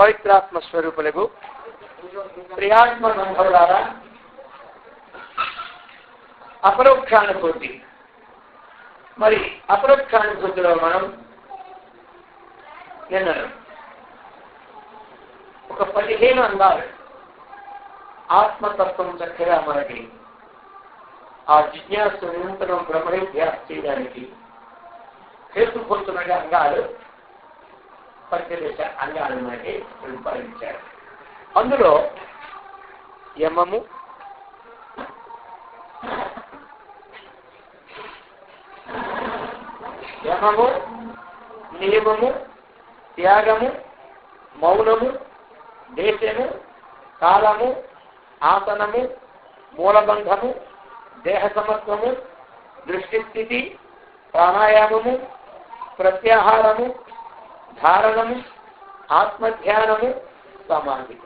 పవిత్రాత్మ స్వరూపులకు ప్రియాత్మ బంధువులారా, అపరోక్షానుభూతి. మరి అపరోక్షానుభూతిలో మనం నిన్న ఒక 15 అందాలు ఆత్మతత్వం చక్కగా మనకి ఆ జిజ్ఞాసు నిరంతరం బ్రహ్మవిద్యాస చేయడానికి హేతుభూతులుగా అంగాలు 18 అంగాలు మనకి ప్రతిపాదించారు. అందులో యమము, నియమము, త్యాగము, మౌనము, దేశము, కాలము, ఆసనము, మూలబంధము, దేహ సమత్వము, దృష్టిస్థితి, ప్రాణాయామము, ప్రత్యాహారము, ధారణము, ఆత్మధ్యానము, సమాధి.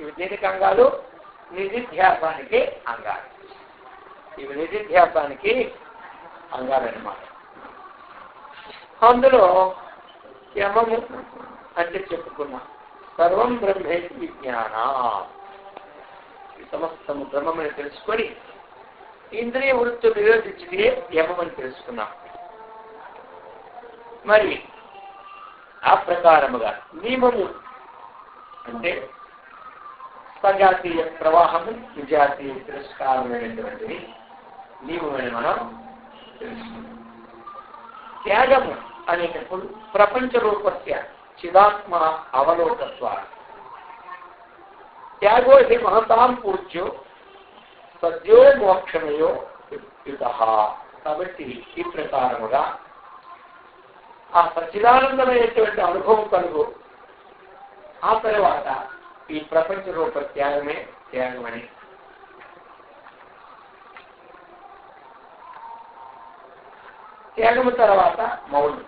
ఇవి దేనికి అంగాలు? నిధిధ్యాసానికి అంగాలు. ఇవి నిధిధ్యాసానికి అంగాలన్నమాట. అందులో యమము అంటే చెప్పుకున్నాం, సర్వం బ్రహ్మేతి విజ్ఞాన, సమస్తము బ్రహ్మమని తెలుసుకొని ఇంద్రియ వృత్తులు నిరోధించే యమమని తెలుసుకున్నాం. మరి ఆ ప్రకారముగా నియమము అంటే సజాతీయ ప్రవాహము, విజాతీయ తిరస్కారమైనటువంటిది నియమమని మనం తెలుసుకున్నాం. త్యాగము అనేటప్పుడు ప్రపంచ రూపస్య చిదాత్మ అవలోకత్వ, త్యాగో హి మహతాం పూజ్యో సద్యో మోక్షమయో యుత. కాబట్టి ఈ ప్రకారముగా ఆ సచ్చిదానందమైనటువంటి అనుభవం కలుగు. ఆ తర్వాత ఈ ప్రపంచ రూప త్యాగమే త్యాగమని, త్యాగము తర్వాత మౌనం.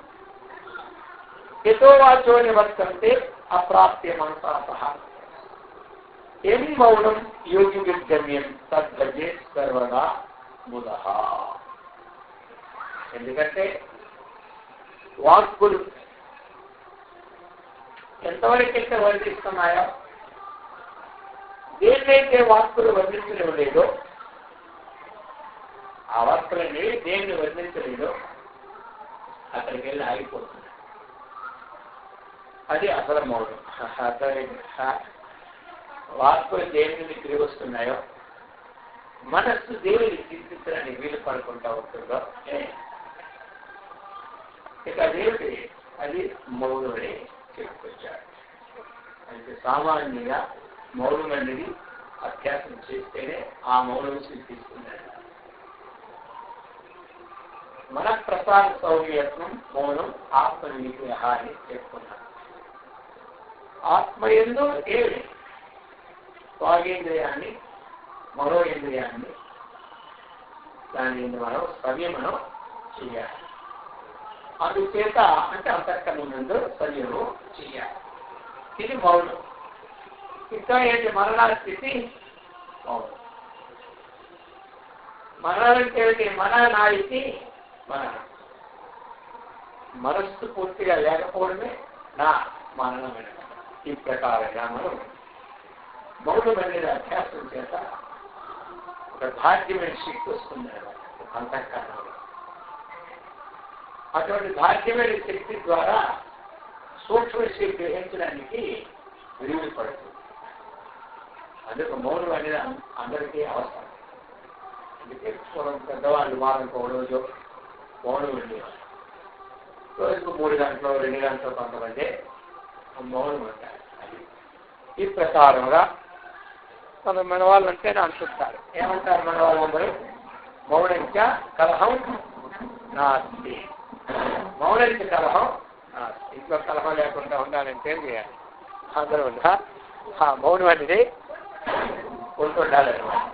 యతో వాచో నివర్తంతే అప్రాప్య మనసా సహా ఎం మౌనం యోగి విగమ్యం తద్భజే సర్వదా ముదః. ఎందుకంటే వాక్కులు ఎంతవరకైతే వర్ణిస్తున్నాయో, దేన్నైతే వాక్కులు వర్ణించడం లేదో, ఆ వాక్కులని దేన్ని వర్ణించలేదో అక్కడికి వెళ్ళి ఆగిపోతుంది. అది అసలు మౌనం. వాక్కులు దేనిని తిరిగి వస్తున్నాయో, మనస్సు దేవుని చింతించడానికి వీలు పడుకుంటా ఉంటుందో ఇక అదేమిటి, అది మౌనమని చెప్పుకొచ్చాడు. అయితే సామాన్యంగా మౌనం అనేది అభ్యాసం చేస్తేనే ఆ మౌనం సిద్ధిస్తున్నాడు. మన ప్రసాద సౌమ్యత్వం మౌనం ఆత్మనిగ్రహ అని చెప్పుకున్నాం. ఆత్మయందు ఏమి స్వాగేంద్రియాన్ని, మనోయింద్రియాన్ని దాన్ని మనం సంయమనం చేయాలి. అందుచేత అంటే అంతఃకరణందు సంయమనం చేయాలి. ఇది మౌనం. ఇంకా ఏంటి మరణ స్థితి? మౌనం. మరణం అంటే ఏంటి? మన నా ఇది మరణం. మనస్సు పూర్తిగా లేకపోవడమే నా మరణమైన. ఈ ప్రకారంగా మనం మౌనం అనేది అభ్యాసం చేత ఒక భాగ్యమైన శక్తి వస్తుంది అంతఃకరణలో. అటువంటి భాగ్యమైన శక్తి ద్వారా సూక్ష్మ శక్తి గ్రహించడానికి విరిగి పడుతుంది. అందుకు మౌనం అనేది అందరికీ అవసరం. అందుకే పెద్దవాళ్ళు వారానికి ఒక రోజు మౌనం ఉండేవాళ్ళు. రోజుకు 3 గంటలు 2 గంటలు కొంతమంది మౌనం అంటారు. అది ఈ ప్రకారంగా మన వాళ్ళు అంటే అంటుంటారు. ఏమంటారు మన వాళ్ళందరూ? మౌనంచ కలహం నాస్తి. మౌనంచ కలహం నాస్తి. ఇంట్లో కలహం లేకుండా ఉండాలంటే ఏం చేయాలి? అందరూ మౌనం అనేది ఉంటుండాలన్నమాట.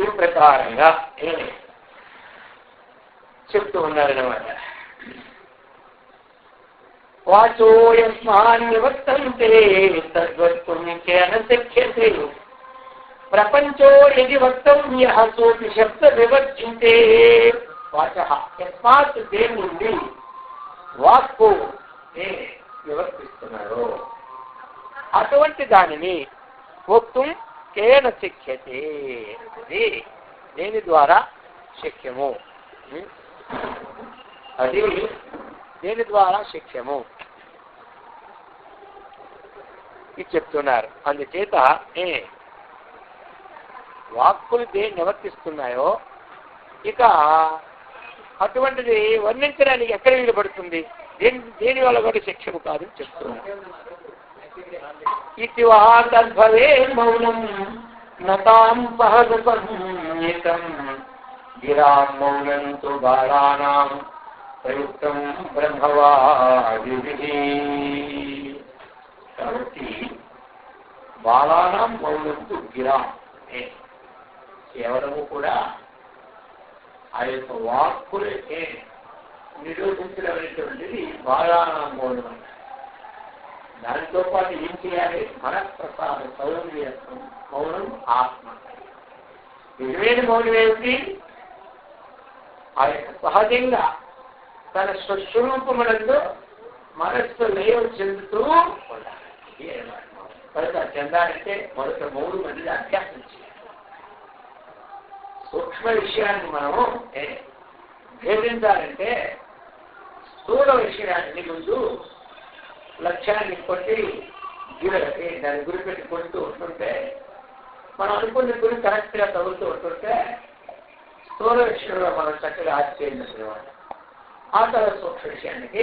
ఈ ప్రకారంగా చెప్తూ ఉన్నారన్నమాట. వాచోయస్మాన్యవర్తంతే తద్వత్తునికేన శక్యతే ప్రపంచో యది వక్తవ్యః సోపి శబ్ద వివర్జితే. వాచః యస్మాత్ దేని నుండి వాక్కు నివర్తిస్తున్నారో అటువంటి దానిని వక్తుం కేన శక్యతే, దేని ద్వారా శక్యము, అది దేని ద్వారా శక్యము ఇది చెప్తున్నారు. అందుచేత వాక్కులు దేన్ని నివర్తిస్తున్నాయో ఇక అటువంటిది వర్ణించడానికి ఎక్కడ వీలు పడుతుంది, దేని వల్ల కూడా శిక్షము కాదని చెప్తున్నారు. ఇది వాద్భవే మౌనం నతాం సహజం గిరాం మౌనం తు బాలానాం ప్రయుక్తం బ్రహ్మవాదిభిః. కాబట్టి బాలానాం మౌనం తు గిరాం, కేవలము కూడా ఆ యొక్క వాక్కులే నిరోధించడం అనేటువంటిది బాలానాం మౌనం అన్నారు. దానితో పాటు ఏం చేయాలి, మనఃప్రసాద సౌందర్యత్వం, మౌనం ఆత్మ. నిజమైన మౌనం ఏమిటి, ఆ యొక్క సహజంగా తన స్వస్వరూపములందు మనస్సు లయం చెందుతూ ఉండాలి. కనుక చెందాలంటే మొదట మౌనం అనేది అభ్యాసం చేయాలి. సూక్ష్మ విషయాన్ని మనము భేదించాలంటే స్థూల విషయాన్ని ముందు లక్ష్యాన్ని కొట్టి దాని గురి పెట్టి కొడుతూ ఉంటుంటే, మనం అనుకున్న గురి కరెక్ట్గా తగులుతూ ఉంటుంటే స్థూల విషయంలో మనం చక్కగా ఆశ్చర్యించేవాడు. ఆ తర్వాత సూక్ష్మ విషయానికి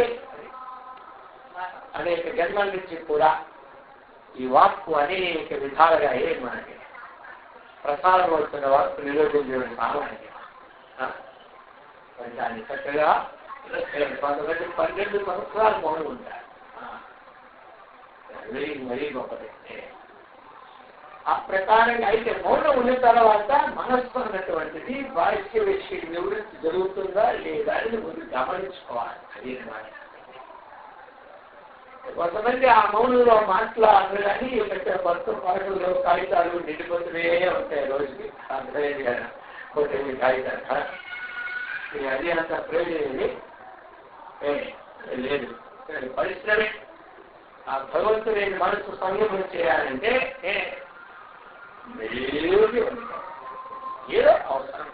అనేక జన్మల నుంచి కూడా ఈ వాక్కు అనేక విధాలుగా మనకి ప్రసారం అవుతున్న వాక్కు నిరోధించడం సామాన్యం. దాన్ని చక్కగా 12 సంవత్సరాలు మౌనం ఉంటారు. మరీ గొప్పది. ఆ ప్రకారంగా అయితే మౌనం ఉన్న తర్వాత మనస్సు అన్నటువంటిది బాహ్య విషయం నివృత్తి జరుగుతుందా లేదా అని ముందు గమనించుకోవాలి. అది మాట. కొంతమంది ఆ మౌనంలో మాట్లాడరు కానీ పత్తు పాటలు కాగితాలు నిండిపోతూనే ఉంటాయి రోజుకి. అర్థమైంది కదా, కొన్ని కాగితాలు. అది అంత ప్రయోజనం లేదు. పరిశ్రమే ఆ భగవంతుని మనసు సంయమనం చేయాలంటే ఏదో అవసరం,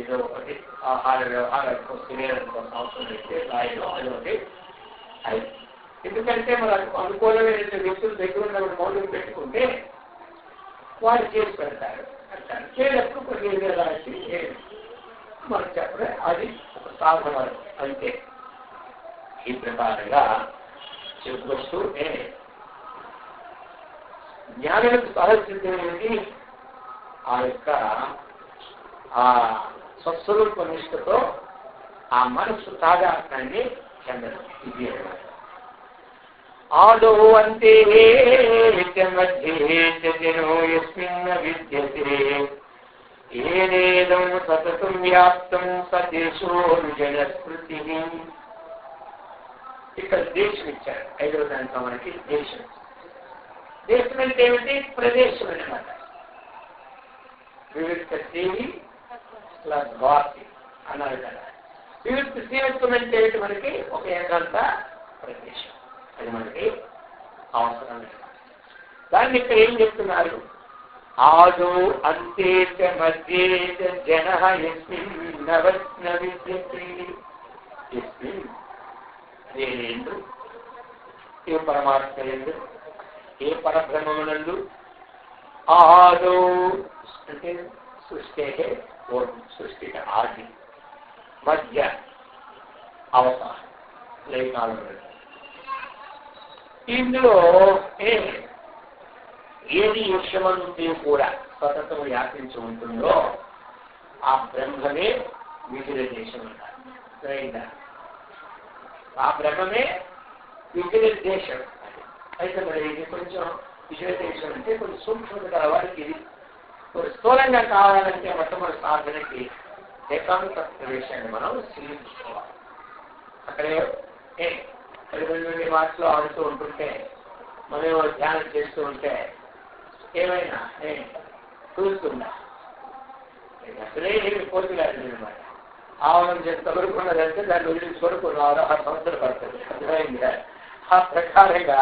ఏదో ఒకటి ఆహార వ్యవహారం తినేయడం కోసం అవసరం అయితే రాయడం అదొకటి. ఎందుకంటే మన అనుకూలమైన వ్యక్తులు దగ్గర ఉన్నప్పుడు మౌనం పెట్టుకుంటే వారు చేసి పెడతారు. చేసినప్పుడు కొన్ని రాసి మనం చెప్పడం అది ఒక సాధన అంటే ఈ ప్రకారంగా చెప్పుకొస్తూ జ్ఞానానికి సహజసిద్ధమైనది ఆ యొక్క ఆ స్వస్వరూప నిష్ఠతో ఆ మనస్సు తాదాత్మ్యాన్ని చెందడం. ఇది అన్నమాట. ఆదో అంతే మధ్యేనో యస్మిన్న విద్యతే ఏనేదం సతతం వ్యాప్తం సదేశో జనస్మృతి. ఇక్కడ దేశం ఇచ్చారు. 5వ దాంట్లో మనకి దేశం. దేశం అంటే ఏమిటి, ప్రదేశం అన్నమాట. వివిక్త సేవి ప్లస్ వాసి అన్నారు కదా. వివిక్త సేవత్వం అంటే ఏమిటి, మనకి ఒక ఏకాంత ప్రదేశం. అది మనకి అవసరం లేదు. దాన్ని ఇక్కడ ఏం చెప్తున్నారు, ఆదో అంతే మధ్యే జన ఎందు ఏ పరమాత్మ ఎందు ఏ పరబ్రహ్మమునందు ఆదో అంటే సృష్టి సృష్టి ఆది మధ్య అవసానం లేఖనాలు. ఇందులో ఏది విషయమంతే కూడా సతతం వ్యాపించి ఉంటుందో ఆ బ్రహ్మమే వివిధ దేశం అంటారు. ఆ బ్రహ్మమే వివిధ దేశం. అయితే మరి ఇది కొంచెం వివిధ దేశం అంటే కొంచెం సూక్ష్మత కావాలికి, ఇది కొంచెం స్థూలంగా కావాలంటే మొట్టమొదటి సాధనకి ఏకాంత ప్రవేశాన్ని మనం స్వీకరించుకోవాలి. అక్కడే కొన్ని వాటిలో ఆడుతూ ఉంటుంటే మనం ధ్యానం చేస్తూ ఉంటే ఏమైనా చూస్తుందా అసలే ఏమి పోతులేదు అనమాట. ఆవరణ చేసి తగులుకున్నదంటే దాన్ని వదిలించుకొని కొన్ని 6 సంవత్సరాలు పడుతుంది. అర్థమైందిగా? ఆ ప్రకారంగా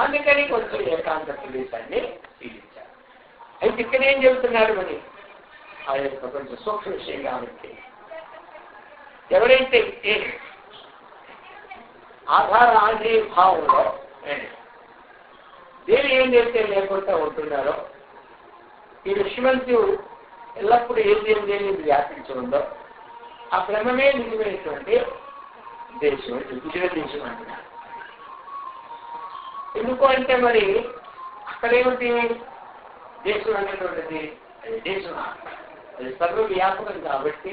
అందుకని కొంచెం ఏకాంత ప్రదేశాన్ని తీరించారు. అయితే ఇక్కడ ఏం చెబుతున్నారు మరి ఆ యొక్క కొంచెం సూక్ష్మ విషయం కాబట్టి ఎవరైతే ఆధార ఆంధ్రీయ భావంలో దేని ఏంటైతే లేకుండా ఉంటున్నారో ఈ విశ్వమంతు ఎల్లప్పుడూ ఏది వ్యాపించి ఉందో ఆ బ్రహ్మమే నిజమైనటువంటి దేశం, విజయ దేశం అంటున్నారు. ఎందుకు అంటే మరి అక్కడేమిటి దేశం అనేటువంటిది దేశం అది సర్వవ్యాపకం కాబట్టి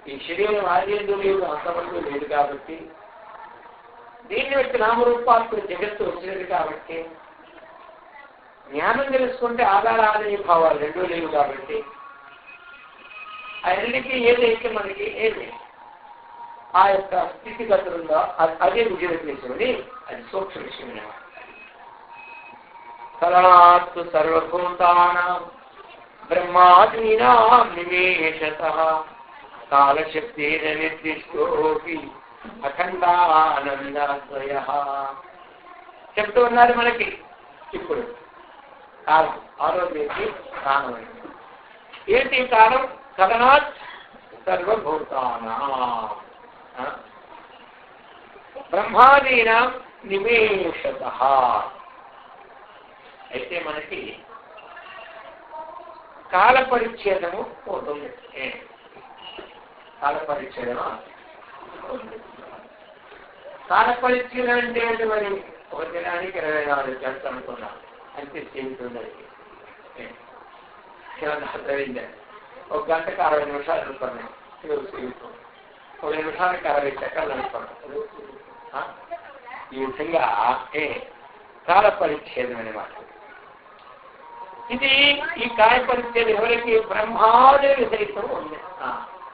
ఈ శరీరం ఆదేందు లేదు, అంతమంది లేదు కాబట్టి దీన్ని బట్టి నామరూపాత్మ జగత్తు వచ్చినది కాబట్టి జ్ఞానం తెలుసుకుంటే ఆధార ఆదాయ భావాలు రెండూ లేవు కాబట్టి ఆ రెండుకి ఏదైతే మనకి ఏమి ఆ యొక్క స్థితిగతులుందో అదే విజయ దేశమని అది సూక్ష్మ విషయం. కరణాత్తు సర్వభూతానాం బ్రహ్మాదీనాం నివేశతః కాలశక్తేన నిర్దిష్టోపి అఖండానందాద్వయః చెప్తూ ఉన్నారు మనకి. ఇప్పుడు కాలం ఆరోగ్యానికి కారణమైంది. ఏంటి కాలం? కరణాత్ సర్వభూతానాం బ్రహ్మాదీనాం నివేశతః. అయితే మనకి కాల పరిచ్ఛేదము పోతుంది. కాల పరిచ్ఛేదమా? కాల పరిచ్ఛేదం అంటే మరి ఒక దినానికి 24 గంటలు అనుకున్నాం అంతే చేరుతుంది. అర్థమైందా? ఒక గంటకు 60 నిమిషాలు అనుకున్నాం, 1 నిమిషానికి 60 సెకండ్లు అనుకున్నాం. ఈ విధంగా కాల పరిచ్ఛేదం అనమాట. ఇది ఈ కాల పరిచ్ఛేదం ఎవరికి? బ్రహ్మాదేవి సైతం ఉంది.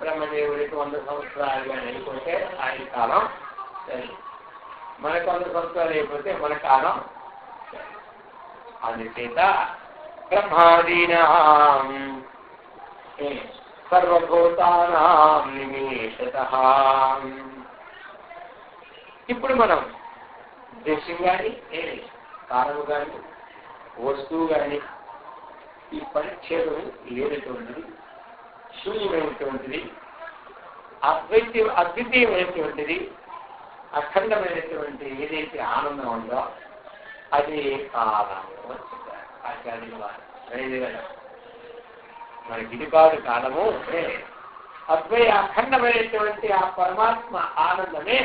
బ్రహ్మదేవుడికి 100 సంవత్సరాలు కానీ అయిపోతే ఆయన కాలం సరే, మనకు 100 సంవత్సరాలు అయిపోతే మన కాలం. అందుచేత బ్రహ్మాదీనాం సర్వభూతానాం నివేశతః. ఇప్పుడు మనం దేశం కానీ కాలము కానీ వస్తువు కానీ ఈ పరిచ్ఛేదం లేనటువంటిది, శూన్యమైనటువంటిది, అద్వితీయమైనటువంటిది, అఖండమైనటువంటి ఏదైతే ఆనందం ఉందో అది కాలము. ఆచార్యుల వారు మనకి ఇది కాదు కాలము, అఖండమైనటువంటి ఆ పరమాత్మ ఆనందమే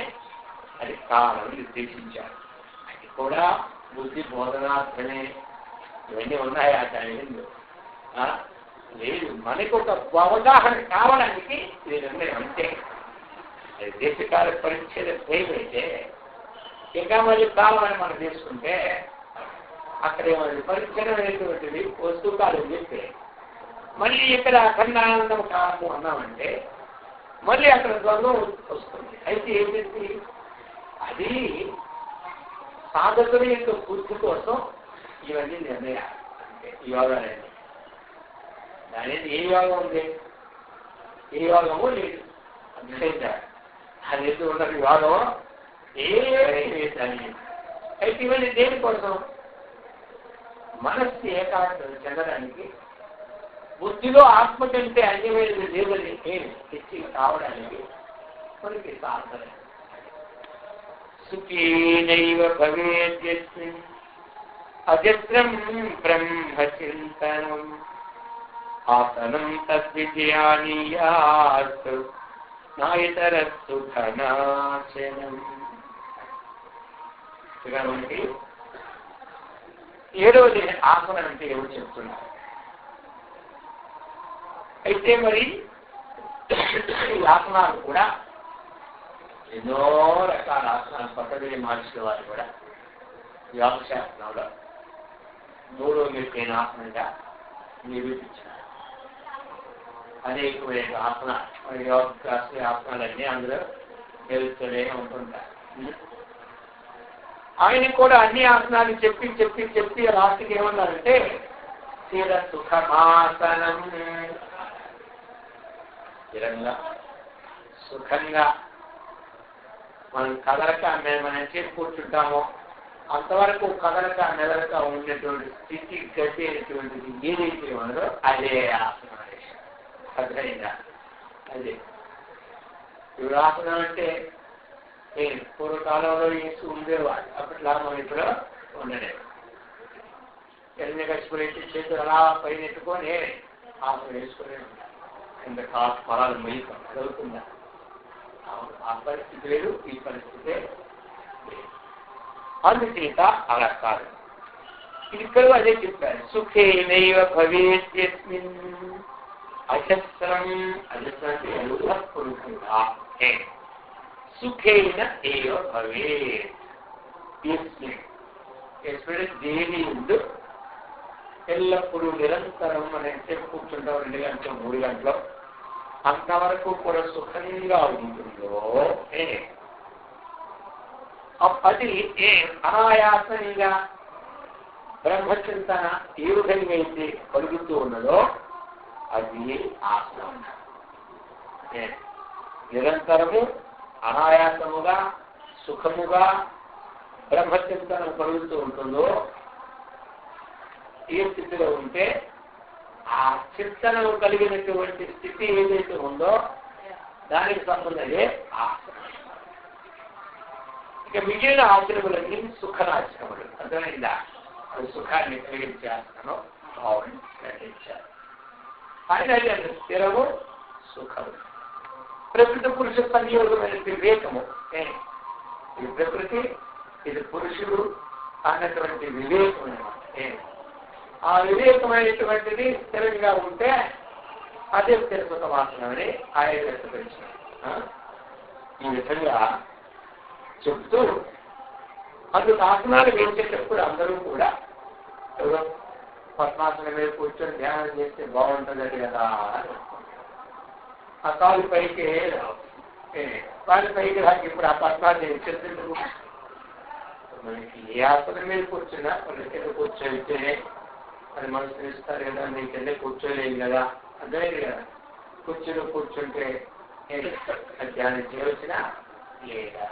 అది కాలం నిర్దేశించారు. అది కూడా బుద్ధి బోధనార్థమే. ఇవన్నీ ఉన్నాయి ఆచార్యులు లేదు, మనకు ఒక అవగాహన కావడానికి ఇది నిర్ణయం అంతే. దేశకాల పరిచ్ఛేద భయమైతే ఇంకా మళ్ళీ కాలం అని మనం తీసుకుంటే అక్కడ ఏమైనా పరిచ్ఛేదం అనేటువంటిది వస్తువు కాలం చెప్తే మళ్ళీ ఇక్కడ అఖండానందం కాలము అన్నామంటే మళ్ళీ అక్కడ ద్వంద్వం వస్తుంది. అయితే ఏంటంటే అది సాధకుని యొక్క బుద్ధి కోసం ఇవన్నీ నిర్ణయాలు అంటే యోగాలండి. దాని ఏ యోగం ఉంది? ఏ యోగము లేదు. అర్థమైందా? అది ఎందుకు ఉన్నది యోగము ఏమీ దాని. అయితే ఇవన్నీ దేనికోసం? మనస్సు ఏకాగ్రత చెందడానికి, బుద్ధిలో ఆత్మ కంటే అన్యమైనది లేదని తెచ్చి కావడానికి మనకి సాధన. సుఖీనైవ భవేద్యస్మిన్ అజస్రం బ్రహ్మచింతనం ఆసనం తద్విజయానీయాత్ నాయతరస్సు ఘనాశనం. మనకి 7వది ఆసనం అంటే ఏమో చెప్తున్నారు. అయితే మరి ఈ ఆసనాలు కూడా ఎన్నో రకాల ఆసనాలు పట్టదలి మహర్షుల వారు కూడా యోగశాస్త్రంలో 3వ మెరుగైన ఆసనంగా నిరూపించారు. అనేకమైన ఆసనాలు యోగ శాస్త్రీయ ఆసనాలన్నీ అందులో తెలుస్తూనే ఉంటుంటారు. ఆయన కూడా అన్ని ఆసనాలు చెప్పి చెప్పి చెప్పి లాస్ట్కి ఏమన్నారంటే స్థిర సుఖమాసనం. స్థిరంగా సుఖంగా మనం కదలక మనం చేసి కూర్చుంటామో అంతవరకు కదలక మెదలక ఉండేటువంటి స్థితి గతి అనేటువంటిది ఏదైతే ఉన్నదో అదే ఆసనం. అర్థమైందా? అదే ఆసనం అంటే పూర్వకాలంలో వేసి ఉండేవాడు, అప్పట్లో మనం ఇప్పుడు ఉండలేదు. ఎన్ని కచ్చిపోయి చేతులు అలా పైన ఎత్తుకొని ఆసనం వేసుకొని ఉండాలి. కింద కాసు పొలాలు మొయ్యి చదువుతుందా? ఆ పరిస్థితి లేదు, ఈ పరిస్థితే లేదు. అందుచేత అలా కాదు. ఇక్కడ అదే చెప్పారు, సుఖేనైవ భవేద్యస్మిన్ అజస్రం. అజస్రంటే పురుషుడా సుఖేన ఏవ భవేత్. దేని ముందు ఎల్లప్పుడూ నిరంతరం మనం సేపు కూర్చుంటాం 2 గంటలు 3 గంటలు అంతవరకు కూడా సుఖంగా ఉంటుందో అది అనాయాసంగా బ్రహ్మచింతన ఏ విధంగా అయితే కలుగుతూ ఉన్నదో అది ఆసనం. నిరంతరము అనాయాసముగా సుఖముగా బ్రహ్మచింతన కలుగుతూ ఉంటుందో ఏ స్థితిలో ఉంటే ఆ చింతనలు కలిగినటువంటి స్థితి ఏదైతే ఉందో దానికి సంబంధమే ఆసనం. ఇక మిగిలిన ఆచరణలన్నీ సుఖనాశనములు. అర్థమైందా? అది సుఖాన్ని కలిగించే ఆసనం భావాన్ని కలిగించారు. ఆయన స్థిరము సుఖము. ప్రకృతి పురుష సంయోగమైన వివేకము. ఇది ప్రకృతి, ఇది పురుషుడు అన్నటువంటి వివేకం అన్నమాట. ఆ వివేకమైనటువంటిది స్థిరంగా ఉంటే అదే స్థిర సుఖమాసనమని ఆయన వ్యక్తపరిచారు. ఈ విధంగా చెప్తూ అందుకు ఆసనాలు వేసేటప్పుడు అందరూ కూడా ఏదో పద్మాసనం మీద కూర్చొని ధ్యానం చేస్తే బాగుంటుంది కదా అని ఆ కాలు పైకి కాలు పైకి రాకి ఇప్పుడు ఆ పద్మాన్ని చెప్తుండ్రు. మనకి ఏ ఆసనం మీద కూర్చున్నా కొన్ని కింద కూర్చోయితే అది మనసు ఇస్తారు కదా, నేను కింద కూర్చోలేదు కదా, అర్థమైంది కదా. కూర్చుంటే ధ్యానం చేయవచ్చునా లేదా,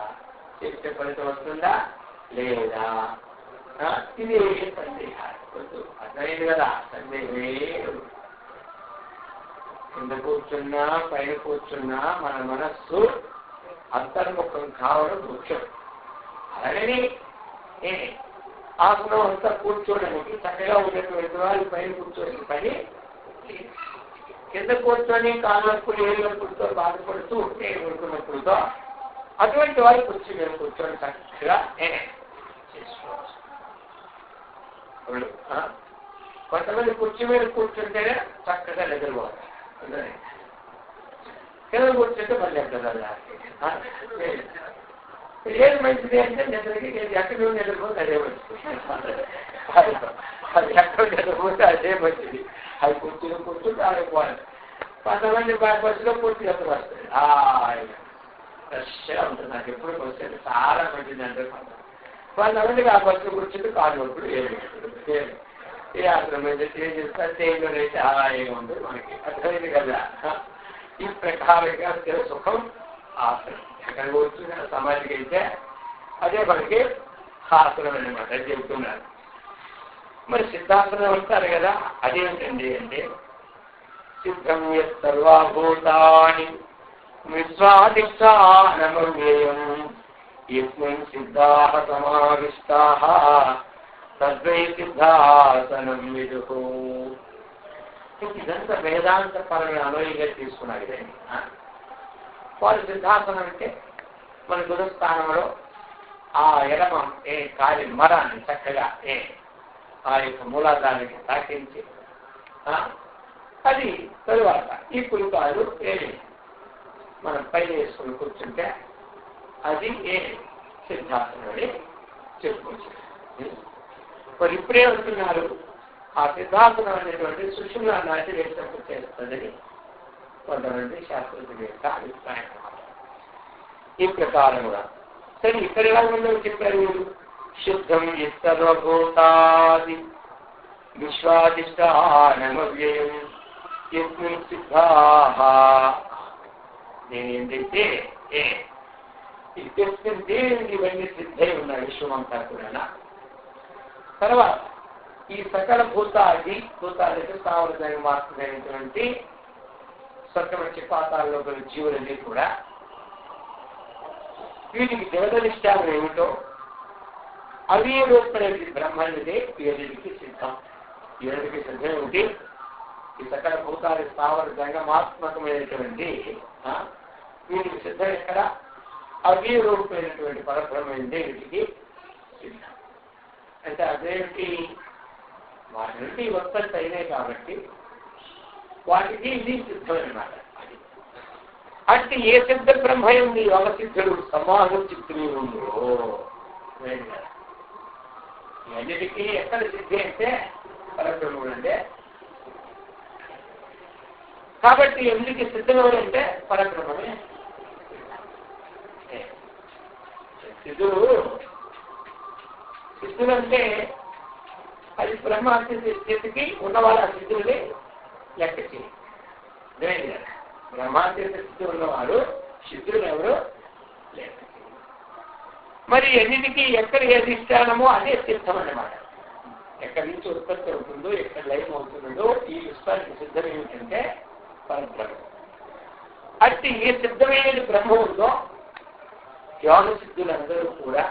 చేస్తే ఫలితం వస్తుందా లేదా, ఇది సందేహాలు. అర్థమైంది కదా. సందేహమే కింద కూర్చున్నా పైన కూర్చున్నా మన మనస్సు అంతర్ముఖం కావడం ముఖ్యం. అలాగని ఆసనం అంతా కూర్చోడానికి చక్కగా ఉన్నటువంటి వాళ్ళు పైన కూర్చోని పని, కింద కూర్చొని కాళ్ళప్పుడు ఏళ్ళప్పుడుతో బాధపడుతూ ఉంటే ఉడుకున్నప్పుడుతో అటువంటి వాళ్ళు కూర్చొని చక్కగా చేసుకోవచ్చు. కొంతమంది కుర్చీ మీద కూర్చుంటేనే చక్కగా నిద్రపోతారు. కింద కూర్చుంటే మళ్ళీ ఏది మంచిది అంటే నిద్రకి ఎక్కడ నిద్రపోతే అదే మంచిది. అది ఎక్కడ నిద్రపోతే అదే మంచిది. అది కూర్చుంటే ఆడిపోవాలి. కొంతమంది బస్సులో పూర్తి నిద్ర వస్తుంది, ఫ్రెష్గా ఉంటుంది. నాకు ఎప్పుడు బస్సు అంటే చాలా మంచిది అంటే కొంతమందికి ఆ బస్సు కూర్చుంటే కాలు నొప్పుడు ఏ ఆశ్రమం అయితే ఏం చేస్తారు తేలిలో అయితే హాయిగా ఉంటుంది మనకి. అర్థమైంది కదా. ఈ ప్రకారంగా సుఖం ఆసనం ఎక్కడ కూర్చున్న సమాధికి అయితే అదే మనకి ఆసనం అన్నమాట చెబుతున్నారు. మరి సిద్ధాసనం అంటారు కదా, అదేంటండి అంటే సిద్ధం సర్వభూతాని విశ్వాదిష్టానమవ్యయం యస్మిన్ సిద్ధాః సమావిష్టాః తద్వై సిద్ధాసనం విదుః. ఇదంతా వేదాంత పరమైన అన్వయంగా తీసుకున్నారు. ఇదండి వారు సిద్ధాసనం అంటే మన గురుస్థానంలో ఆ ఎడమ కాలి మరాన్ని చక్కగా ఆ యొక్క మూలాధారానికి తాకించి అది తరువాత ఈ పులికాలు మనం పైన వేసుకుని కూర్చుంటే అది సిద్ధాసనం అని చెప్పుకోవచ్చు. మరి ఇప్పుడే అంటున్నారు ఆ సిద్ధాసనం అనేటువంటి సుషుమ్నా నాటి వేసినప్పుడు చేస్తుందని కొంతమంది శాస్త్రజ్ఞుల యొక్క అభిప్రాయం. ఈ ప్రకారముగా సరే ఇక్కడ ఎలా ఉందో చెప్పారు. శుద్ధం సర్వభూతాది విశ్వాదిష్టానమవ్యయం యస్మిన్ సిద్ధాః నేను ఏంటంటే ఇది తెలుసుకుంటే ఇవన్నీ సిద్ధై ఉన్నాయి విశ్వమంతా కూడా. తర్వాత ఈ సకల భూతాలకి స్థావర మాత్రమైనటువంటి స్వర్గమచ్చి పాతాల్లో గల జీవులన్నీ కూడా వీటికి జగదనిష్టాలు ఏమిటో అవి రూపమైనటువంటి బ్రహ్మనిదే ఏడుకి సిద్ధం. ఏడుకి సిద్ధం ఏమిటి? ఈ సకల భూతాల స్థావర జంగమాత్మకమైనటువంటి వీటికి సిద్ధం ఎక్కడ? అవి రూపమైనటువంటి పరబ్రహ్మనిదే వీటికి సిద్ధం. అంటే అదేమిటి? వాటి నుండి ఉత్పత్తి అయినాయి కాబట్టి వాటికి ఇది సిద్ధం అన్నమాట. అది అంటే ఏ సిద్ధ బ్రహ్మ ఉంది యోగ సిద్ధుడు సమాహం చిత్తులు అన్నిటికీ ఎక్కడ సిద్ధి అంటే పరబ్రహ్ముడు అంటే. కాబట్టి ఎందుకు సిద్ధమవుడు అంటే పరబ్రహ్మమే సిద్ధులు అంటే అది బ్రహ్మాంతి స్థితికి ఉన్నవాళ్ళు ఆ సిద్ధుల్ని లెక్క చేయాలి. బ్రహ్మాంతి స్థితి ఉన్నవాడు సిద్ధులు ఎవరు లెక్క చేయాలి. మరి ఎన్నిటికీ ఎక్కడ ఏది ఇష్టానమో అదే సిద్ధం అన్నమాట. ఎక్కడి నుంచి ఉత్పత్తి అవుతుందో ఎక్కడ లయం అవుతుందో ఈ విశ్వానికి సిద్ధం ఏమిటంటే పరబ్రహ్మ. అట్టి ఏ సిద్ధమైన బ్రహ్మ ఉందో యోగ సిద్ధులందరూ కూడా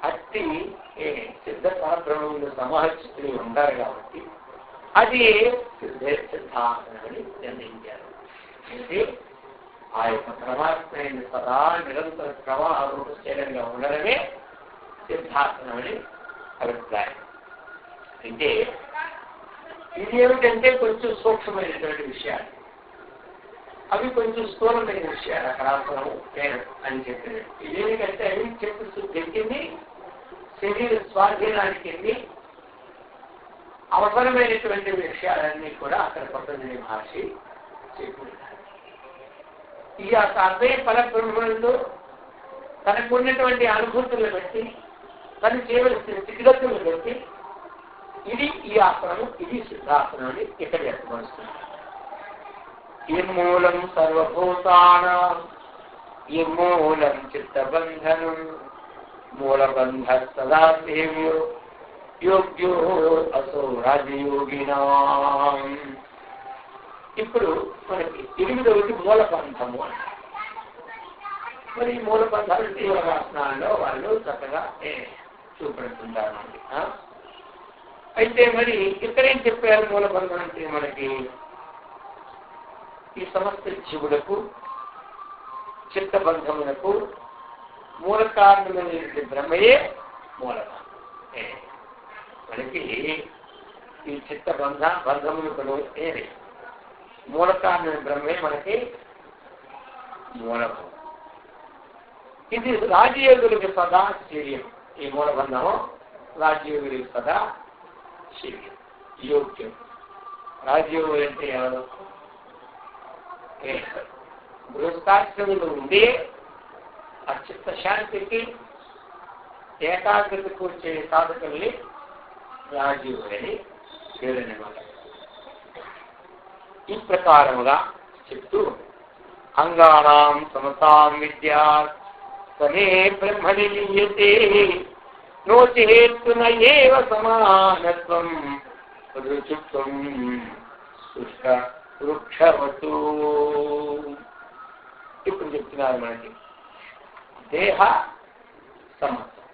అట్టి సిద్ధ పరబ్రహ్మములు సమాహితులు ఉంటారు కాబట్టి అది సిద్ధాంతమని నిర్ణయించారు. అంటే ఆ యొక్క పరమాత్మైన సదా నిరంతర ప్రవాహ రూపశైలంగా ఉండడమే సిద్ధాంతమని అభిప్రాయం. అంటే ఇది ఏమిటంటే కొంచెం సూక్ష్మమైనటువంటి విషయాలు, అవి కొంచెం స్థూలమైన విషయాలు అక్కడ అవసరం అని చెప్పారు. ఇదేమిటంటే అవి చెప్పు తెచ్చింది శరీర స్వాధీనానికి అవసరమైనటువంటి విషయాలన్నీ కూడా అక్కడ పద్ధతి మహర్షి చెప్పుకుంటారు. ఈ అదే పరబ్రహ్మణుడు తనకున్నటువంటి అనుభూతులను బట్టి తను చేయవలసిన స్థితిగతులను బట్టి ఇది ఈ ఆసనము ఇది సిద్ధాసనం అని ఇక్కడ వ్యక్తపరుస్తున్నారు. ఇర్మూలం సర్వభూతానాం ఇర్మూలం చిత్తబంధనం మూలబంధ సదా సేవ్యో యోగ్యో అసో రాజయోగినాం. ఇప్పుడు మనకి 8వది మూలబంధము అని. మరి ఈ మూలబంధాలు యోగాసనాల్లో వాళ్ళు చక్కగా చూపెడుతుంటారు మనకి. అయితే మరి ఇక్కడేం చెప్పారు? మూలబంధం అంటే మనకి ఈ సమస్త జీవులకు చిత్తబంధములకు మూల కారణమైనటువంటి బ్రహ్మయే మూలబంధం. మనకి ఈ బంధములకు మూల కారణమైన బ్రహ్మే మనకి మూలభం. ఇది రాజయోగులకి సదా శీర్యం. ఈ మూలబంధము రాజయోగులకి సదా శీర్యం, యోగ్యం. రాజయోగులు అంటే ఎవరు? గృహస్థాశ్రములు ఉండి ఆ చిత్త శాంతికి ఏకాగ్రత కూర్చే సాధకుల్ని రాజయోగులని పేరునమాట. ఈ ప్రకారముగా చెప్తూ అంగానాం సమతాం విద్యా సమే బ్రహ్మణి లీయతే నోచేత్తున ఏవ సమానత్వం రుచుత్వం శుష్క వృక్షవతు. ఇప్పుడు చెప్తున్నారు మనకి దేహ సమత్వం.